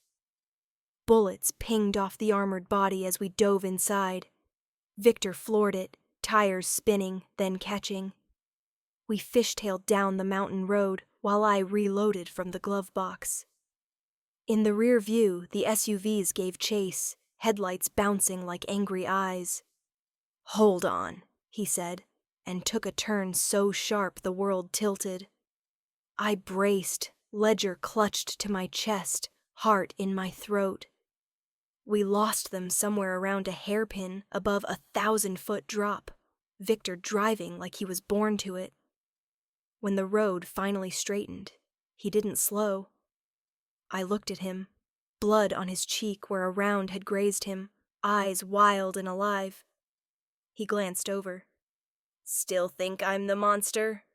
Bullets pinged off the armored body as we dove inside. Viktor floored it, tires spinning, then catching. We fishtailed down the mountain road while I reloaded from the glove box. In the rear view, the SUVs gave chase, headlights bouncing like angry eyes. "Hold on," he said, and took a turn so sharp the world tilted. I braced, ledger clutched to my chest, heart in my throat. We lost them somewhere around a hairpin above 1,000-foot drop, Viktor driving like he was born to it. When the road finally straightened, he didn't slow. I looked at him, blood on his cheek where a round had grazed him, eyes wild and alive. He glanced over. "Still think I'm the monster?"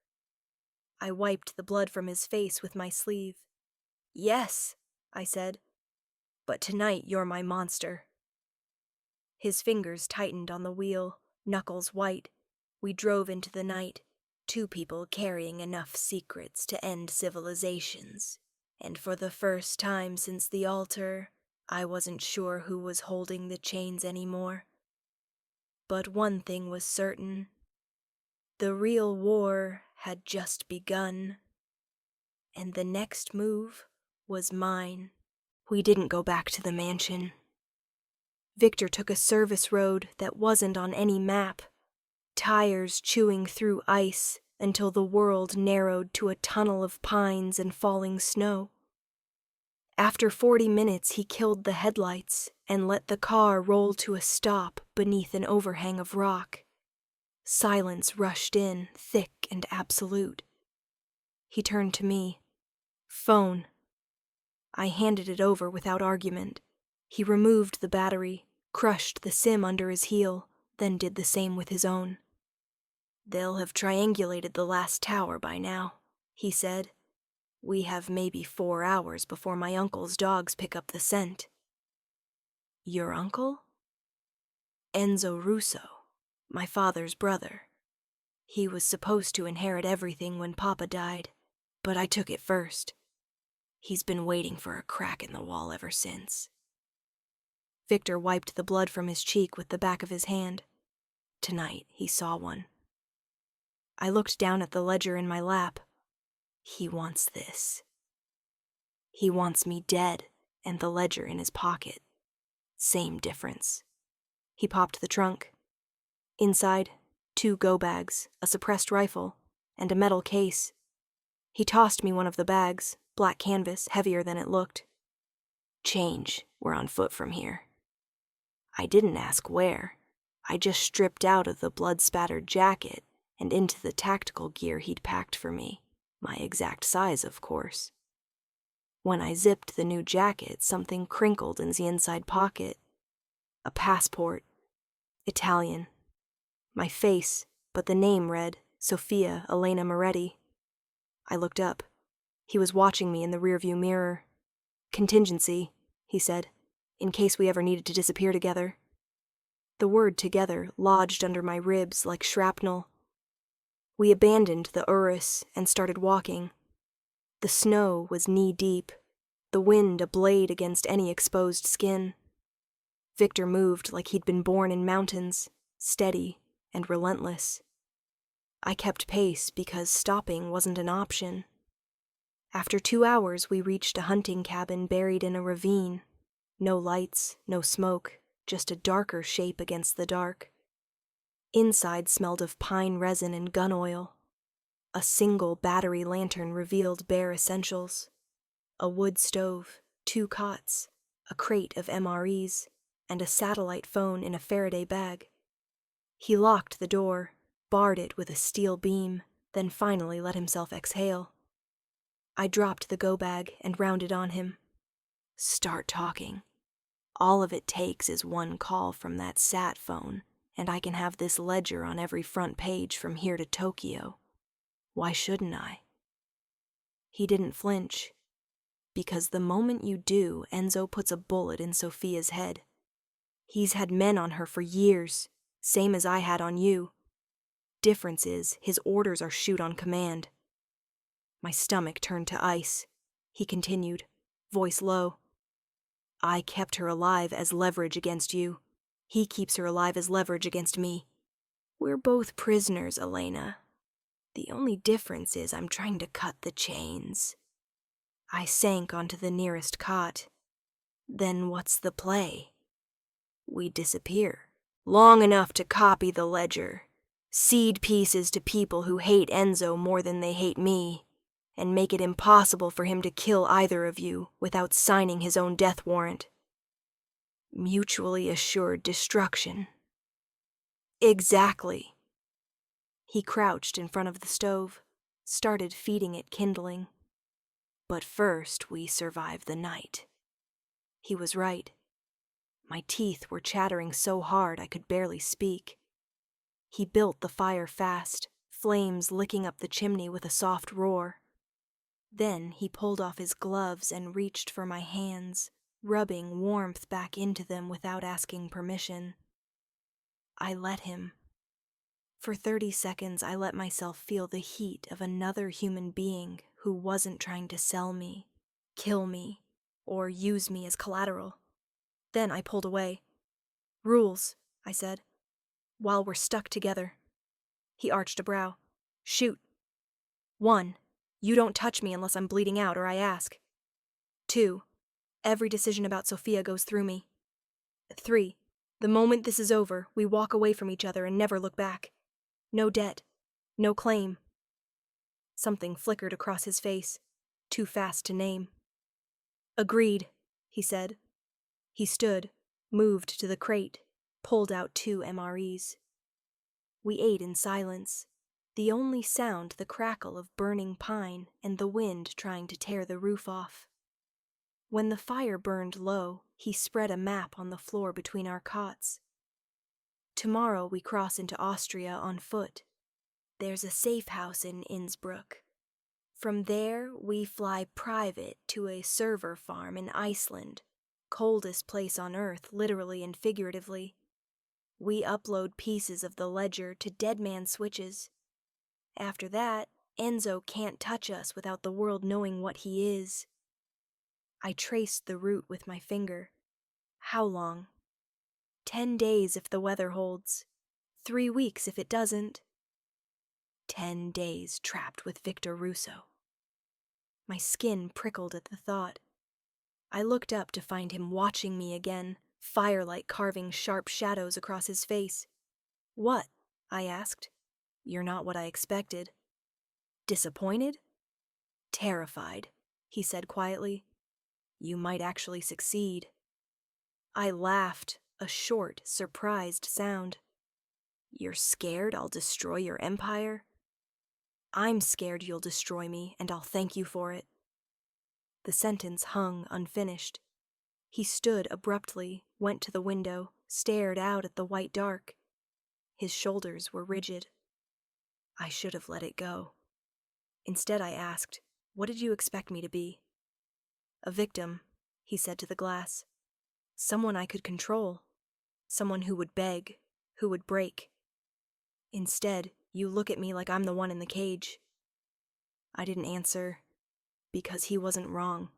I wiped the blood from his face with my sleeve. "Yes," I said, "but tonight you're my monster." His fingers tightened on the wheel, knuckles white. We drove into the night, two people carrying enough secrets to end civilizations. And for the first time since the altar, I wasn't sure who was holding the chains anymore. But one thing was certain. The real war had just begun. And the next move was mine. We didn't go back to the mansion. Viktor took a service road that wasn't on any map, tires chewing through ice until the world narrowed to a tunnel of pines and falling snow. After 40 minutes, he killed the headlights and let the car roll to a stop beneath an overhang of rock. Silence rushed in, thick and absolute. He turned to me. "Phone." I handed it over without argument. He removed the battery, crushed the SIM under his heel, then did the same with his own. "They'll have triangulated the last tower by now," he said. "We have maybe 4 hours before my uncle's dogs pick up the scent." "Your uncle?" "Enzo Russo, my father's brother. He was supposed to inherit everything when Papa died, but I took it first. He's been waiting for a crack in the wall ever since." Viktor wiped the blood from his cheek with the back of his hand. Tonight he saw one. I looked down at the ledger in my lap. He wants this. He wants me dead and the ledger in his pocket. Same difference. He popped the trunk. Inside, 2 go bags, a suppressed rifle, and a metal case. He tossed me one of the bags, black canvas, heavier than it looked. "Change, we're on foot from here." I didn't ask where. I just stripped out of the blood-spattered jacket and into the tactical gear he'd packed for me, my exact size, of course. When I zipped the new jacket, something crinkled in the inside pocket. A passport. Italian. My face, but the name read Sofia Elena Moretti. I looked up. He was watching me in the rearview mirror. "Contingency," he said, "in case we ever needed to disappear together." The word "together" lodged under my ribs like shrapnel. We abandoned the Urus and started walking. The snow was knee-deep, the wind a blade against any exposed skin. Viktor moved like he'd been born in mountains, steady and relentless. I kept pace because stopping wasn't an option. After 2 hours, we reached a hunting cabin buried in a ravine. No lights, no smoke, just a darker shape against the dark. Inside smelled of pine resin and gun oil. A single battery lantern revealed bare essentials. A wood stove, 2 cots, a crate of MREs, and a satellite phone in a Faraday bag. He locked the door, barred it with a steel beam, then finally let himself exhale. I dropped the go bag and rounded on him. "Start talking. All of it takes is one call from that sat phone, and I can have this ledger on every front page from here to Tokyo. Why shouldn't I?" He didn't flinch. Because the moment you do, Enzo puts a bullet in Sophia's head. He's had men on her for years, Same as I had on you. Difference is, his orders are shoot on command. My stomach turned to ice. He continued, voice low. I kept her alive as leverage against you. He keeps her alive as leverage against me. We're both prisoners, Elena. The only difference is I'm trying to cut the chains. I sank onto the nearest cot. Then what's the play? We disappear. Long enough to copy the ledger. Seed pieces to people who hate Enzo more than they hate me, and make it impossible for him to kill either of you without signing his own death warrant. Mutually assured destruction. Exactly. He crouched in front of the stove, started feeding it kindling. But first we survive the night. He was right. My teeth were chattering so hard I could barely speak. He built the fire fast, flames licking up the chimney with a soft roar. Then he pulled off his gloves and reached for my hands, rubbing warmth back into them without asking permission. I let him. For 30 seconds I let myself feel the heat of another human being who wasn't trying to sell me, kill me, or use me as collateral. Then I pulled away. Rules, I said. While we're stuck together. He arched a brow. Shoot. 1. You don't touch me unless I'm bleeding out or I ask. 2. Every decision about Sophia goes through me. 3. The moment this is over, we walk away from each other and never look back. No debt. No claim. Something flickered across his face, too fast to name. Agreed, he said. He stood, moved to the crate, pulled out 2 MREs. We ate in silence, the only sound the crackle of burning pine and the wind trying to tear the roof off. When the fire burned low, he spread a map on the floor between our cots. Tomorrow we cross into Austria on foot. There's a safe house in Innsbruck. From there, we fly private to a server farm in Iceland, coldest place on Earth, literally and figuratively. We upload pieces of the ledger to Deadman switches. After that, Enzo can't touch us without the world knowing what he is. I traced the route with my finger. How long? 10 days if the weather holds. 3 weeks if it doesn't. 10 days trapped with Viktor Russo. My skin prickled at the thought. I looked up to find him watching me again, firelight carving sharp shadows across his face. What? I asked. You're not what I expected. Disappointed? Terrified, he said quietly. You might actually succeed. I laughed, a short, surprised sound. You're scared I'll destroy your empire? I'm scared you'll destroy me, and I'll thank you for it. The sentence hung unfinished. He stood abruptly, went to the window, stared out at the white dark. His shoulders were rigid. I should have let it go. Instead I asked, what did you expect me to be? A victim, he said to the glass. Someone I could control. Someone who would beg, who would break. Instead, you look at me like I'm the one in the cage. I didn't answer, because he wasn't wrong.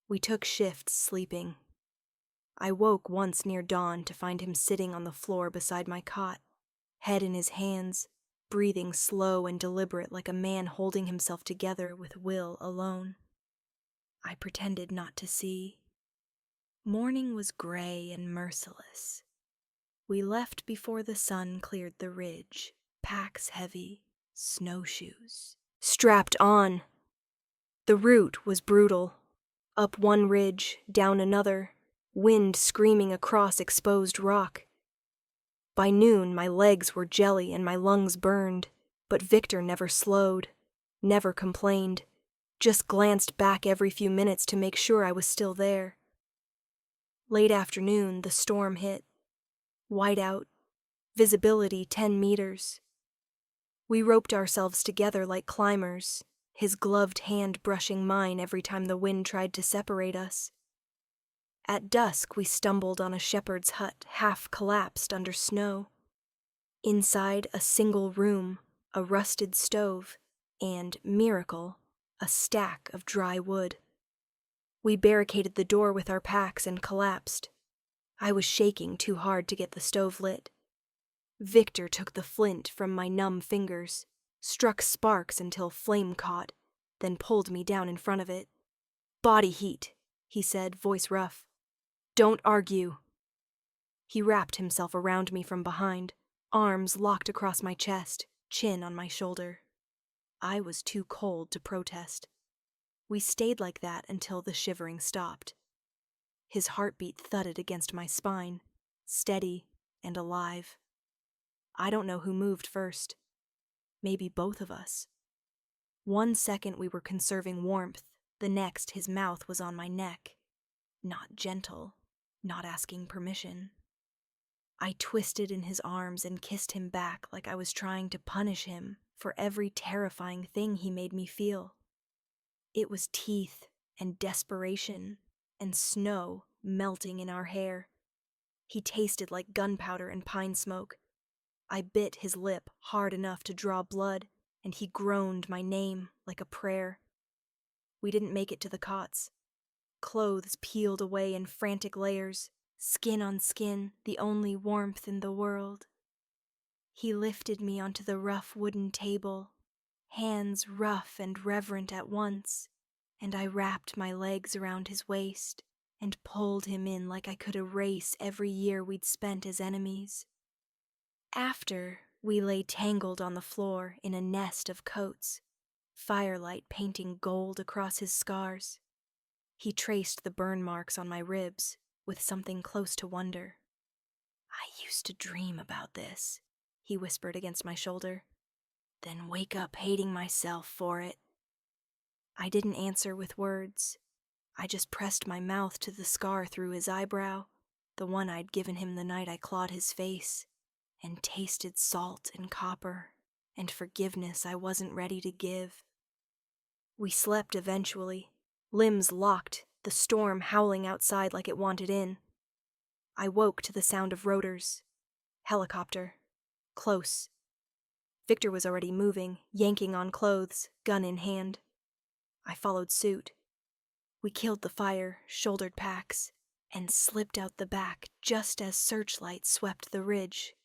We took shifts sleeping. I woke once near dawn to find him sitting on the floor beside my cot, head in his hands, breathing slow and deliberate like a man holding himself together with will alone. I pretended not to see. Morning was gray and merciless. We left before the sun cleared the ridge, packs heavy, snowshoes. Strapped on. The route was brutal. Up one ridge, down another, wind screaming across exposed rock. By noon, my legs were jelly and my lungs burned, but Viktor never slowed, never complained, just glanced back every few minutes to make sure I was still there. Late afternoon, the storm hit. Whiteout, visibility 10 meters. We roped ourselves together like climbers, his gloved hand brushing mine every time the wind tried to separate us. At dusk, we stumbled on a shepherd's hut half collapsed under snow, Inside a single room, a rusted stove, and, miracle, a stack of dry wood. We barricaded the door with our packs and collapsed. I was shaking too hard to get the stove lit. Viktor took the flint from my numb fingers, struck sparks until flame caught, then pulled me down in front of it. "Body heat," he said, voice rough. "Don't argue." He wrapped himself around me from behind, arms locked across my chest, chin on my shoulder. I was too cold to protest. We stayed like that until the shivering stopped. His heartbeat thudded against my spine, steady and alive. I don't know who moved first. Maybe both of us. 1 second we were conserving warmth, the next his mouth was on my neck. Not gentle, not asking permission. I twisted in his arms and kissed him back like I was trying to punish him for every terrifying thing he made me feel. It was teeth and desperation and snow melting in our hair. He tasted like gunpowder and pine smoke. I bit his lip hard enough to draw blood, and he groaned my name like a prayer. We didn't make it to the cots. Clothes peeled away in frantic layers, skin on skin, the only warmth in the world. He lifted me onto the rough wooden table, hands rough and reverent at once, and I wrapped my legs around his waist and pulled him in like I could erase every year we'd spent as enemies. After, we lay tangled on the floor in a nest of coats, firelight painting gold across his scars. He traced the burn marks on my ribs with something close to wonder. "I used to dream about this," he whispered against my shoulder, "then wake up hating myself for it." I didn't answer with words. I just pressed my mouth to the scar through his eyebrow, the one I'd given him the night I clawed his face, and tasted salt and copper and forgiveness I wasn't ready to give. We slept eventually, limbs locked, the storm howling outside like it wanted in. I woke to the sound of rotors. Helicopter. Close. Viktor was already moving, yanking on clothes, gun in hand. I followed suit. We killed the fire, shouldered packs, and slipped out the back just as searchlights swept the ridge.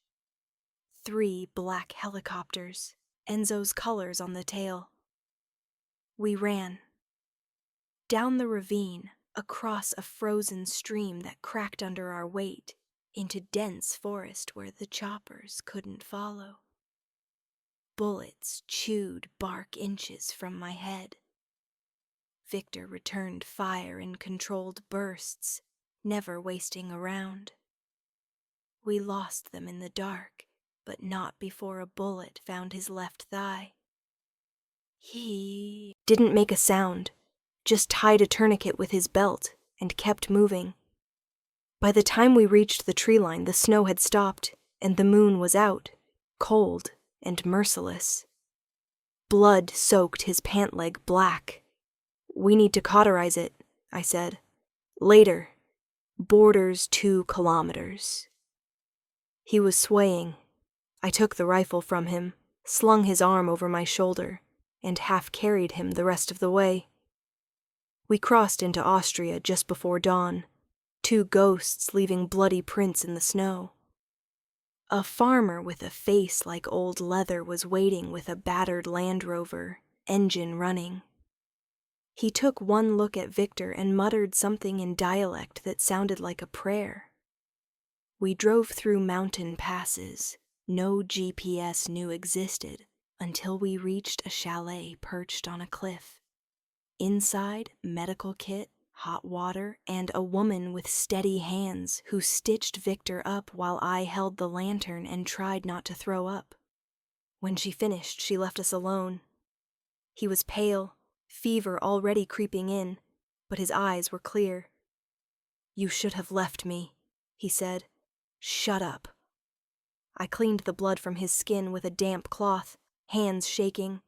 3 black helicopters, Enzo's colors on the tail. We ran. Down the ravine, across a frozen stream that cracked under our weight, into dense forest where the choppers couldn't follow. Bullets chewed bark inches from my head. Viktor returned fire in controlled bursts, never wasting a round. We lost them in the dark, but not before a bullet found his left thigh. He didn't make a sound, just tied a tourniquet with his belt and kept moving. By the time we reached the tree line, the snow had stopped and the moon was out, cold and merciless. Blood soaked his pant leg black. "We need to cauterize it," I said. "Later. Borders 2 kilometers." He was swaying. I took the rifle from him, slung his arm over my shoulder, and half carried him the rest of the way. We crossed into Austria just before dawn, 2 ghosts leaving bloody prints in the snow. A farmer with a face like old leather was waiting with a battered Land Rover, engine running. He took one look at Viktor and muttered something in dialect that sounded like a prayer. We drove through mountain passes no GPS knew existed until we reached a chalet perched on a cliff. Inside, medical kit, hot water, and a woman with steady hands who stitched Viktor up while I held the lantern and tried not to throw up. When she finished, she left us alone. He was pale, fever already creeping in, but his eyes were clear. "You should have left me," he said. "Shut up." I cleaned the blood from his skin with a damp cloth, hands shaking.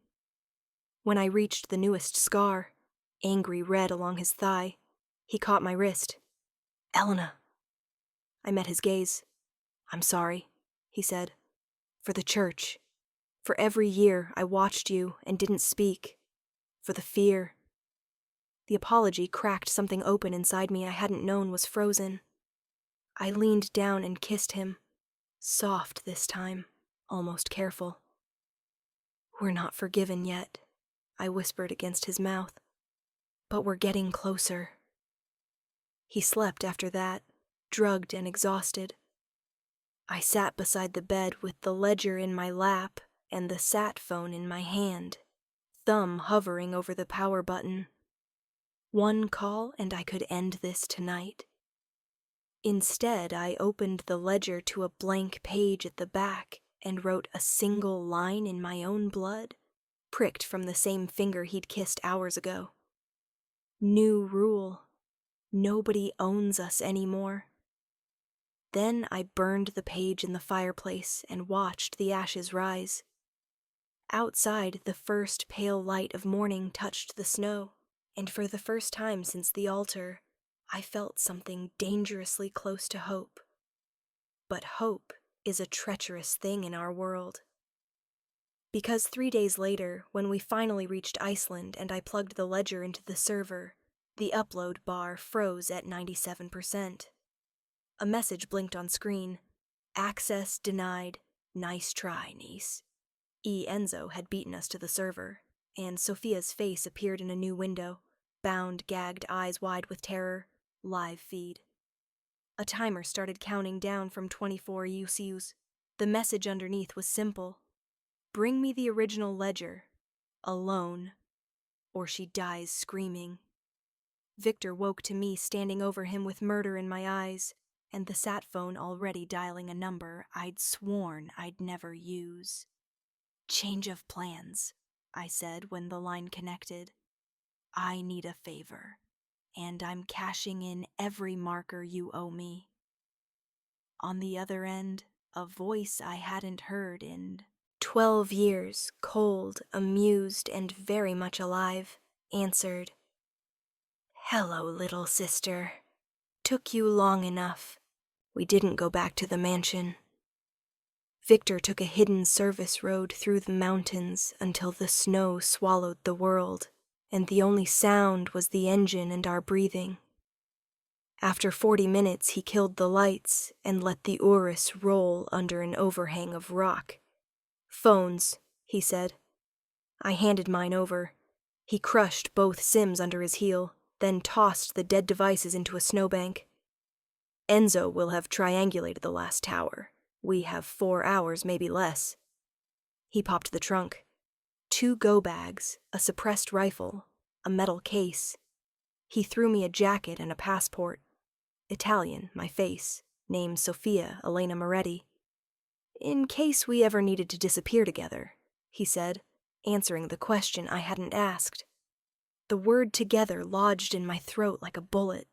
When I reached the newest scar, angry red along his thigh, he caught my wrist. "Elena." I met his gaze. "I'm sorry," he said. For the church. For every year I watched you and didn't speak. For the fear. The apology cracked something open inside me I hadn't known was frozen. I leaned down and kissed him. Soft this time, almost careful. We're not forgiven yet, I whispered against his mouth. But we're getting closer. He slept after that, drugged and exhausted. I sat beside the bed with the ledger in my lap and the sat phone in my hand, thumb hovering over the power button. One call and I could end this tonight. Instead, I opened the ledger to a blank page at the back and wrote a single line in my own blood, pricked from the same finger he'd kissed hours ago. New rule. Nobody owns us anymore. Then I burned the page in the fireplace and watched the ashes rise. Outside, the first pale light of morning touched the snow, and for the first time since the altar, I felt something dangerously close to hope. But hope is a treacherous thing in our world. Because 3 days later, when we finally reached Iceland and I plugged the ledger into the server, the upload bar froze at 97%. A message blinked on screen. Access denied. Nice try, niece. Enzo had beaten us to the server, and Sophia's face appeared in a new window, bound, gagged, eyes wide with terror. Live feed. A timer started counting down from 24 UCUs. The message underneath was simple. Bring me the original ledger. Alone. Or she dies screaming. Viktor woke to me standing over him with murder in my eyes, and the sat phone already dialing a number I'd sworn I'd never use. Change of plans, I said when the line connected. I need a favor, and I'm cashing in every marker you owe me. On the other end, a voice I hadn't heard in 12 years, cold, amused, and very much alive, answered, Hello, little sister. Took you long enough. We didn't go back to the mansion. Viktor took a hidden service road through the mountains until the snow swallowed the world, and the only sound was the engine and our breathing. After 40 minutes, he killed the lights and let the Urus roll under an overhang of rock. Phones, he said. I handed mine over. He crushed both SIMs under his heel, then tossed the dead devices into a snowbank. Enzo will have triangulated the last tower. We have 4 hours, maybe less. He popped the trunk. 2 go bags, a suppressed rifle, a metal case. He threw me a jacket and a passport. Italian, my face, name Sofia Elena Moretti. In case we ever needed to disappear together, he said, answering the question I hadn't asked. The word together lodged in my throat like a bullet.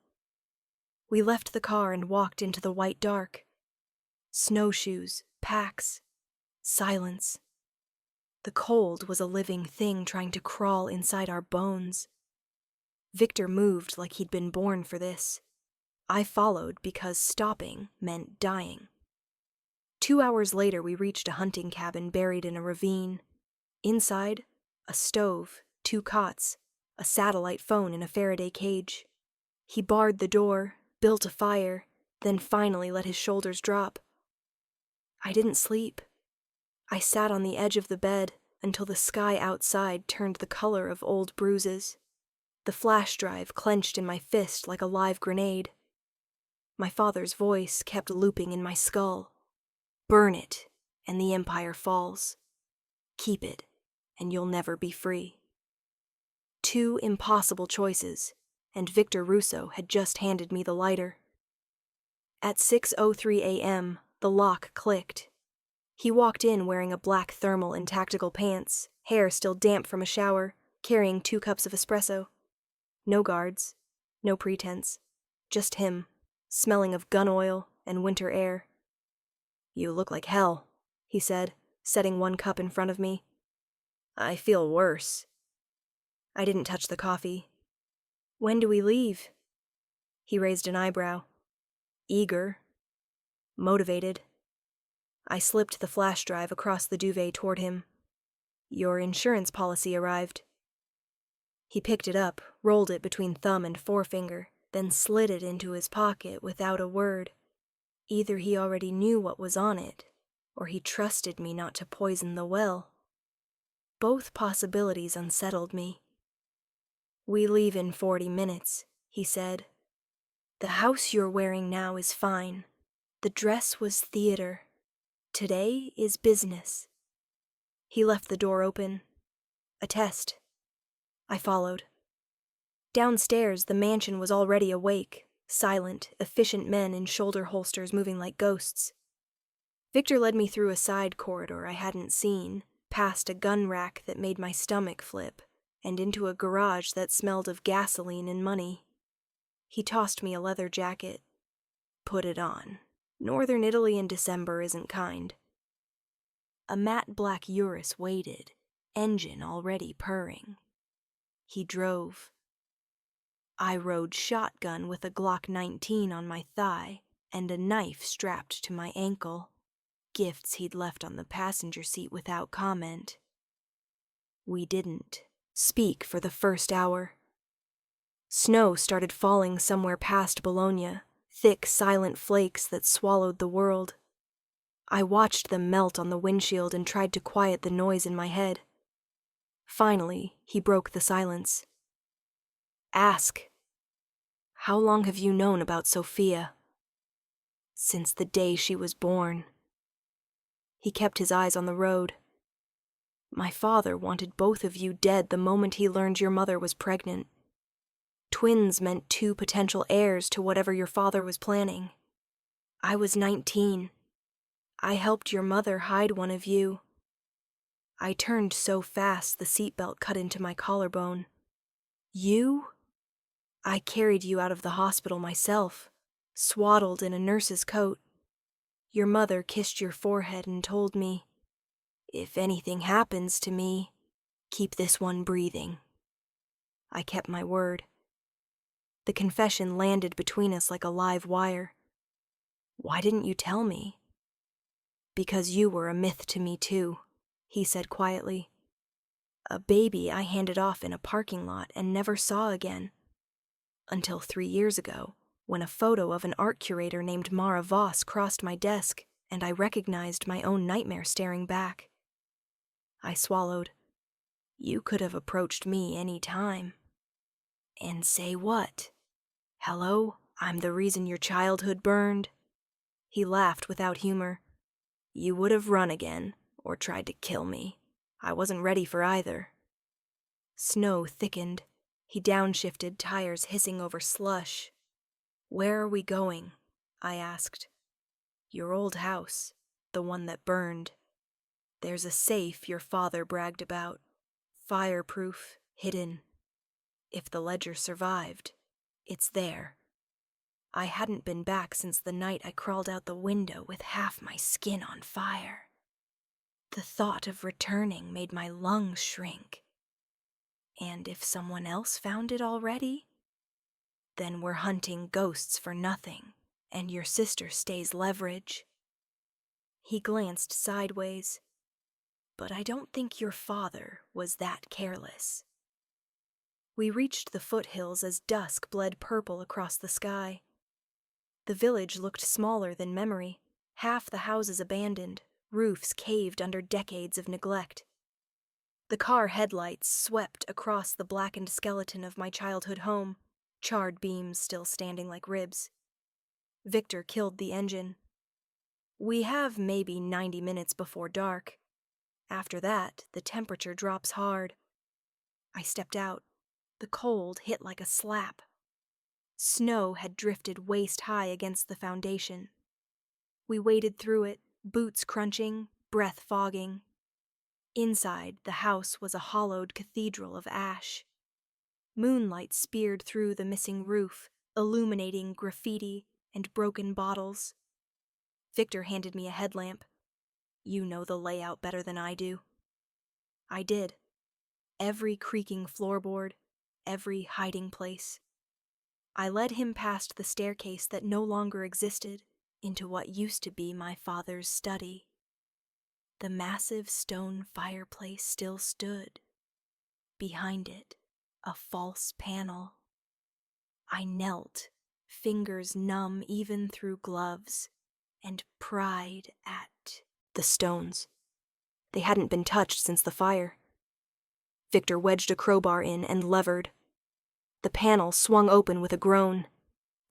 We left the car and walked into the white dark. Snowshoes, packs, silence. The cold was a living thing trying to crawl inside our bones. Viktor moved like he'd been born for this. I followed because stopping meant dying. 2 hours later, we reached a hunting cabin buried in a ravine. Inside, a stove, 2 cots, a satellite phone in a Faraday cage. He barred the door, built a fire, then finally let his shoulders drop. I didn't sleep. I sat on the edge of the bed until the sky outside turned the color of old bruises. The flash drive clenched in my fist like a live grenade. My father's voice kept looping in my skull. Burn it, and the empire falls. Keep it, and you'll never be free. 2 impossible choices, and Viktor Russo had just handed me the lighter. At 6:03 a.m., the lock clicked. He walked in wearing a black thermal and tactical pants, hair still damp from a shower, carrying 2 cups of espresso. No guards, no pretense, just him, smelling of gun oil and winter air. You look like hell, he said, setting 1 cup in front of me. I feel worse. I didn't touch the coffee. When do we leave? He raised an eyebrow. Eager. Motivated. I slipped the flash drive across the duvet toward him. Your insurance policy arrived. He picked it up, rolled it between thumb and forefinger, then slid it into his pocket without a word. Either he already knew what was on it, or he trusted me not to poison the well. Both possibilities unsettled me. We leave in 40 minutes, he said. The house you're wearing now is fine. The dress was theater. Today is business. He left the door open. A test. I followed. Downstairs, the mansion was already awake, silent, efficient men in shoulder holsters moving like ghosts. Viktor led me through a side corridor I hadn't seen, past a gun rack that made my stomach flip, and into a garage that smelled of gasoline and money. He tossed me a leather jacket. Put it on. Northern Italy in December isn't kind. A matte black Urus waited, engine already purring. He drove. I rode shotgun with a Glock 19 on my thigh and a knife strapped to my ankle, gifts he'd left on the passenger seat without comment. We didn't speak for the first hour. Snow started falling somewhere past Bologna, thick, silent flakes that swallowed the world. I watched them melt on the windshield and tried to quiet the noise in my head. Finally, he broke the silence. Ask. How long have you known about Sophia? Since the day she was born. He kept his eyes on the road. My father wanted both of you dead the moment he learned your mother was pregnant. Twins meant 2 potential heirs to whatever your father was planning. I was 19. I helped your mother hide one of you. I turned so fast the seatbelt cut into my collarbone. You? I carried you out of the hospital myself, swaddled in a nurse's coat. Your mother kissed your forehead and told me, if anything happens to me, keep this one breathing. I kept my word. The confession landed between us like a live wire. Why didn't you tell me? Because you were a myth to me too, he said quietly. A baby I handed off in a parking lot and never saw again. Until 3 years ago, when a photo of an art curator named Mara Voss crossed my desk and I recognized my own nightmare staring back. I swallowed. You could have approached me any time. And say what? Hello, I'm the reason your childhood burned. He laughed without humor. You would have run again, or tried to kill me. I wasn't ready for either. Snow thickened. He downshifted, tires hissing over slush. Where are we going? I asked. Your old house, the one that burned. There's a safe your father bragged about. Fireproof, hidden. If the ledger survived, it's there. I hadn't been back since the night I crawled out the window with half my skin on fire. The thought of returning made my lungs shrink. And if someone else found it already, then we're hunting ghosts for nothing, and your sister stays leverage. He glanced sideways. But I don't think your father was that careless. We reached the foothills as dusk bled purple across the sky. The village looked smaller than memory, half the houses abandoned, roofs caved under decades of neglect. The car headlights swept across the blackened skeleton of my childhood home, charred beams still standing like ribs. Viktor killed the engine. We have maybe 90 minutes before dark. After that, the temperature drops hard. I stepped out. The cold hit like a slap. Snow had drifted waist-high against the foundation. We waded through it, boots crunching, breath fogging. Inside, the house was a hollowed cathedral of ash. Moonlight speared through the missing roof, illuminating graffiti and broken bottles. Viktor handed me a headlamp. You know the layout better than I do. I did. Every creaking floorboard, every hiding place. I led him past the staircase that no longer existed into what used to be my father's study. The massive stone fireplace still stood. Behind it, a false panel. I knelt, fingers numb even through gloves, and pried at the stones. They hadn't been touched since the fire. Viktor wedged a crowbar in and levered. The panel swung open with a groan.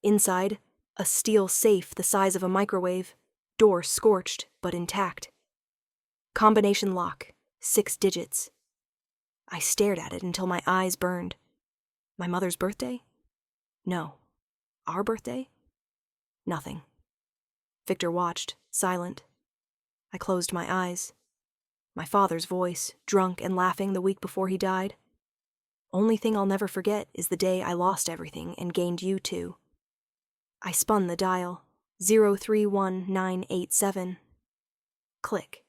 Inside, a steel safe the size of a microwave, door scorched but intact. Combination lock, 6 digits. I stared at it until my eyes burned. My mother's birthday? No. Our birthday? Nothing. Viktor watched, silent. I closed my eyes. My father's voice, drunk and laughing the week before he died. Only thing I'll never forget is the day I lost everything and gained you two. I spun the dial, 031987. Click.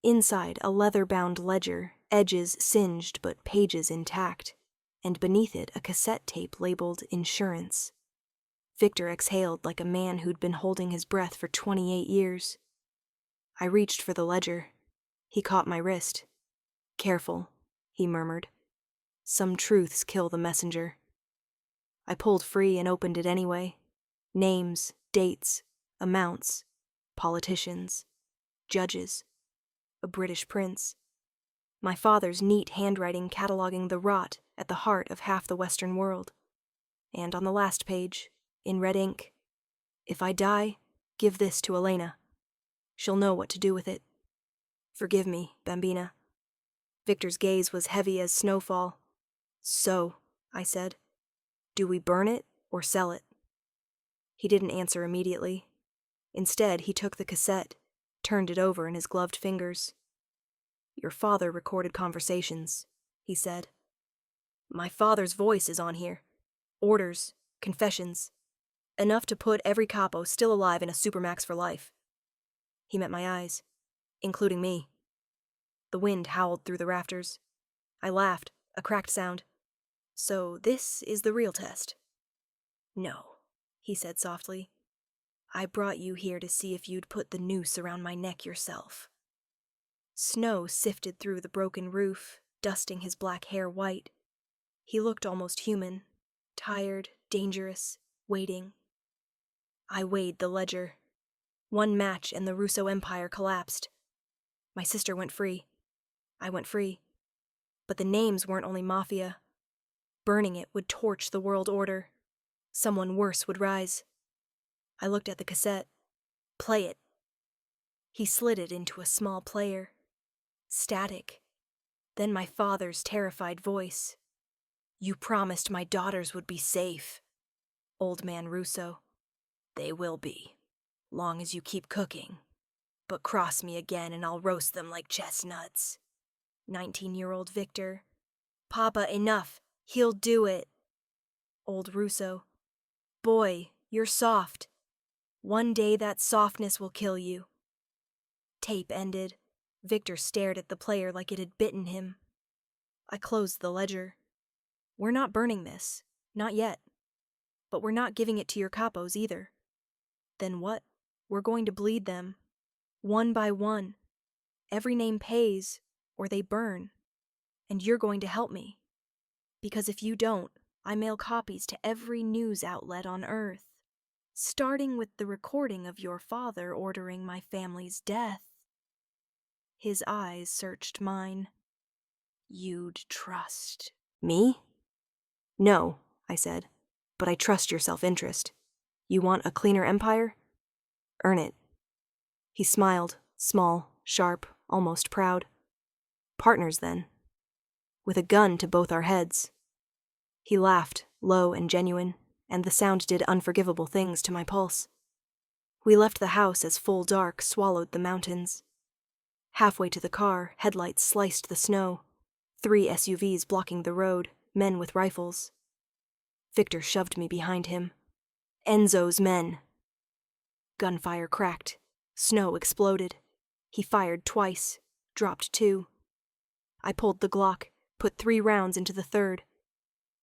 Inside, a leather-bound ledger, edges singed but pages intact, and beneath it a cassette tape labeled Insurance. Viktor exhaled like a man who'd been holding his breath for 28 years. I reached for the ledger. He caught my wrist. "Careful," he murmured. "Some truths kill the messenger." I pulled free and opened it anyway. Names, dates, amounts, politicians, judges, a British prince. My father's neat handwriting cataloging the rot at the heart of half the Western world. And on the last page, in red ink, "If I die, give this to Elena. She'll know what to do with it. Forgive me, Bambina." Viktor's gaze was heavy as snowfall. "So," I said, "do we burn it or sell it?" He didn't answer immediately. Instead, he took the cassette, turned it over in his gloved fingers. "Your father recorded conversations," he said. "My father's voice is on here. Orders, confessions. Enough to put every capo still alive in a supermax for life." He met my eyes, including me. The wind howled through the rafters. I laughed, a cracked sound. "So this is the real test?" "No," he said softly. "I brought you here to see if you'd put the noose around my neck yourself." Snow sifted through the broken roof, dusting his black hair white. He looked almost human, tired, dangerous, waiting. I weighed the ledger. One match and the Russo Empire collapsed. My sister went free. I went free. But the names weren't only Mafia. Burning it would torch the world order. Someone worse would rise. I looked at the cassette. "Play it." He slid it into a small player. Static. Then my father's terrified voice. "You promised my daughters would be safe, Old Man Russo. They will be, long as you keep cooking. But cross me again and I'll roast them like chestnuts. 19-year-old Viktor. Papa, enough. He'll do it." Old Russo. "Boy, you're soft. One day that softness will kill you." Tape ended. Viktor stared at the player like it had bitten him. I closed the ledger. "We're not burning this. Not yet. But we're not giving it to your capos either." "Then what?" "We're going to bleed them. One by one. Every name pays, or they burn. And you're going to help me. Because if you don't, I mail copies to every news outlet on Earth. Starting with the recording of your father ordering my family's death." His eyes searched mine. "You'd trust me?" "No," I said, "but I trust your self-interest. You want a cleaner empire? Earn it." He smiled, small, sharp, almost proud. "Partners, then. With a gun to both our heads." He laughed, low and genuine, and the sound did unforgivable things to my pulse. We left the house as full dark swallowed the mountains. Halfway to the car, headlights sliced the snow. 3 SUVs blocking the road, men with rifles. Viktor shoved me behind him. "Enzo's men." Gunfire cracked. Snow exploded. He fired twice, dropped 2. I pulled the Glock, put 3 rounds into the third.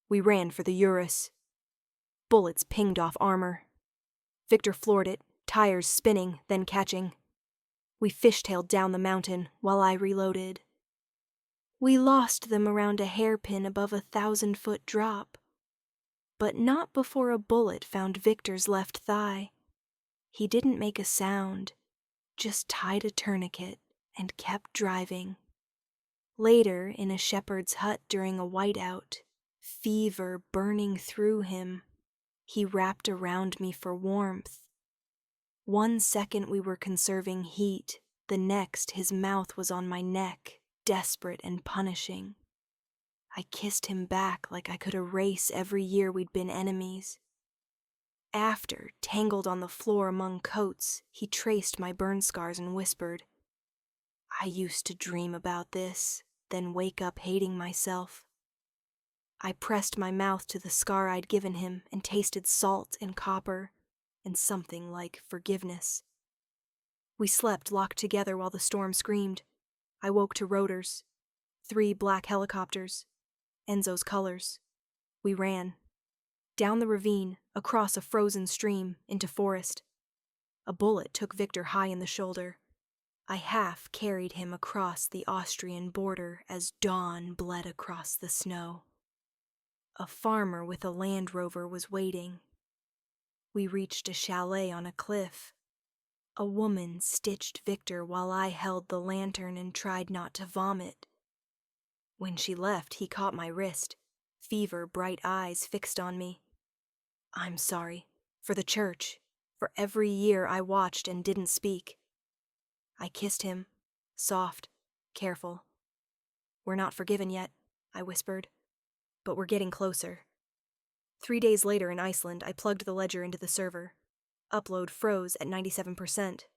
We ran for the Urus. Bullets pinged off armor. Viktor floored it, tires spinning, then catching. We fishtailed down the mountain while I reloaded. We lost them around a hairpin above a 1,000-foot drop. But not before a bullet found Viktor's left thigh. He didn't make a sound, just tied a tourniquet and kept driving. Later, in a shepherd's hut during a whiteout, fever burning through him, he wrapped around me for warmth. 1 second we were conserving heat, the next his mouth was on my neck, desperate and punishing. I kissed him back like I could erase every year we'd been enemies. After, tangled on the floor among coats, he traced my burn scars and whispered, "I used to dream about this, then wake up hating myself." I pressed my mouth to the scar I'd given him and tasted salt and copper and something like forgiveness. We slept locked together while the storm screamed. I woke to rotors, 3 black helicopters, Enzo's colors. We ran. Down the ravine, across a frozen stream, into forest. A bullet took Viktor high in the shoulder. I half carried him across the Austrian border as dawn bled across the snow. A farmer with a Land Rover was waiting. We reached a chalet on a cliff. A woman stitched Viktor while I held the lantern and tried not to vomit. When she left, he caught my wrist, fever bright eyes fixed on me. "I'm sorry. For the church. For every year I watched and didn't speak." I kissed him, soft, careful. "We're not forgiven yet," I whispered, "but we're getting closer." 3 days later in Iceland, I plugged the ledger into the server. Upload froze at 97%.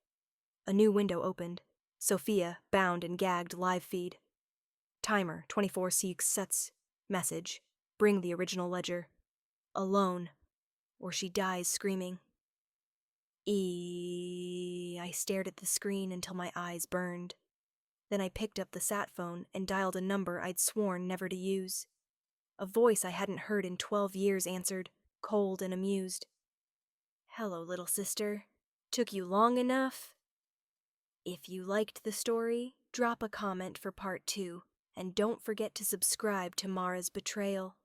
A new window opened. Sophia, bound and gagged, live feed. Timer, 24 sets. Message, bring the original ledger. Alone, or she dies screaming. I stared at the screen until my eyes burned. Then I picked up the sat phone and dialed a number I'd sworn never to use. A voice I hadn't heard in 12 years answered, cold and amused. "Hello, little sister. Took you long enough?" If you liked the story, drop a comment for part 2, and don't forget to subscribe to Mara's Betrayal.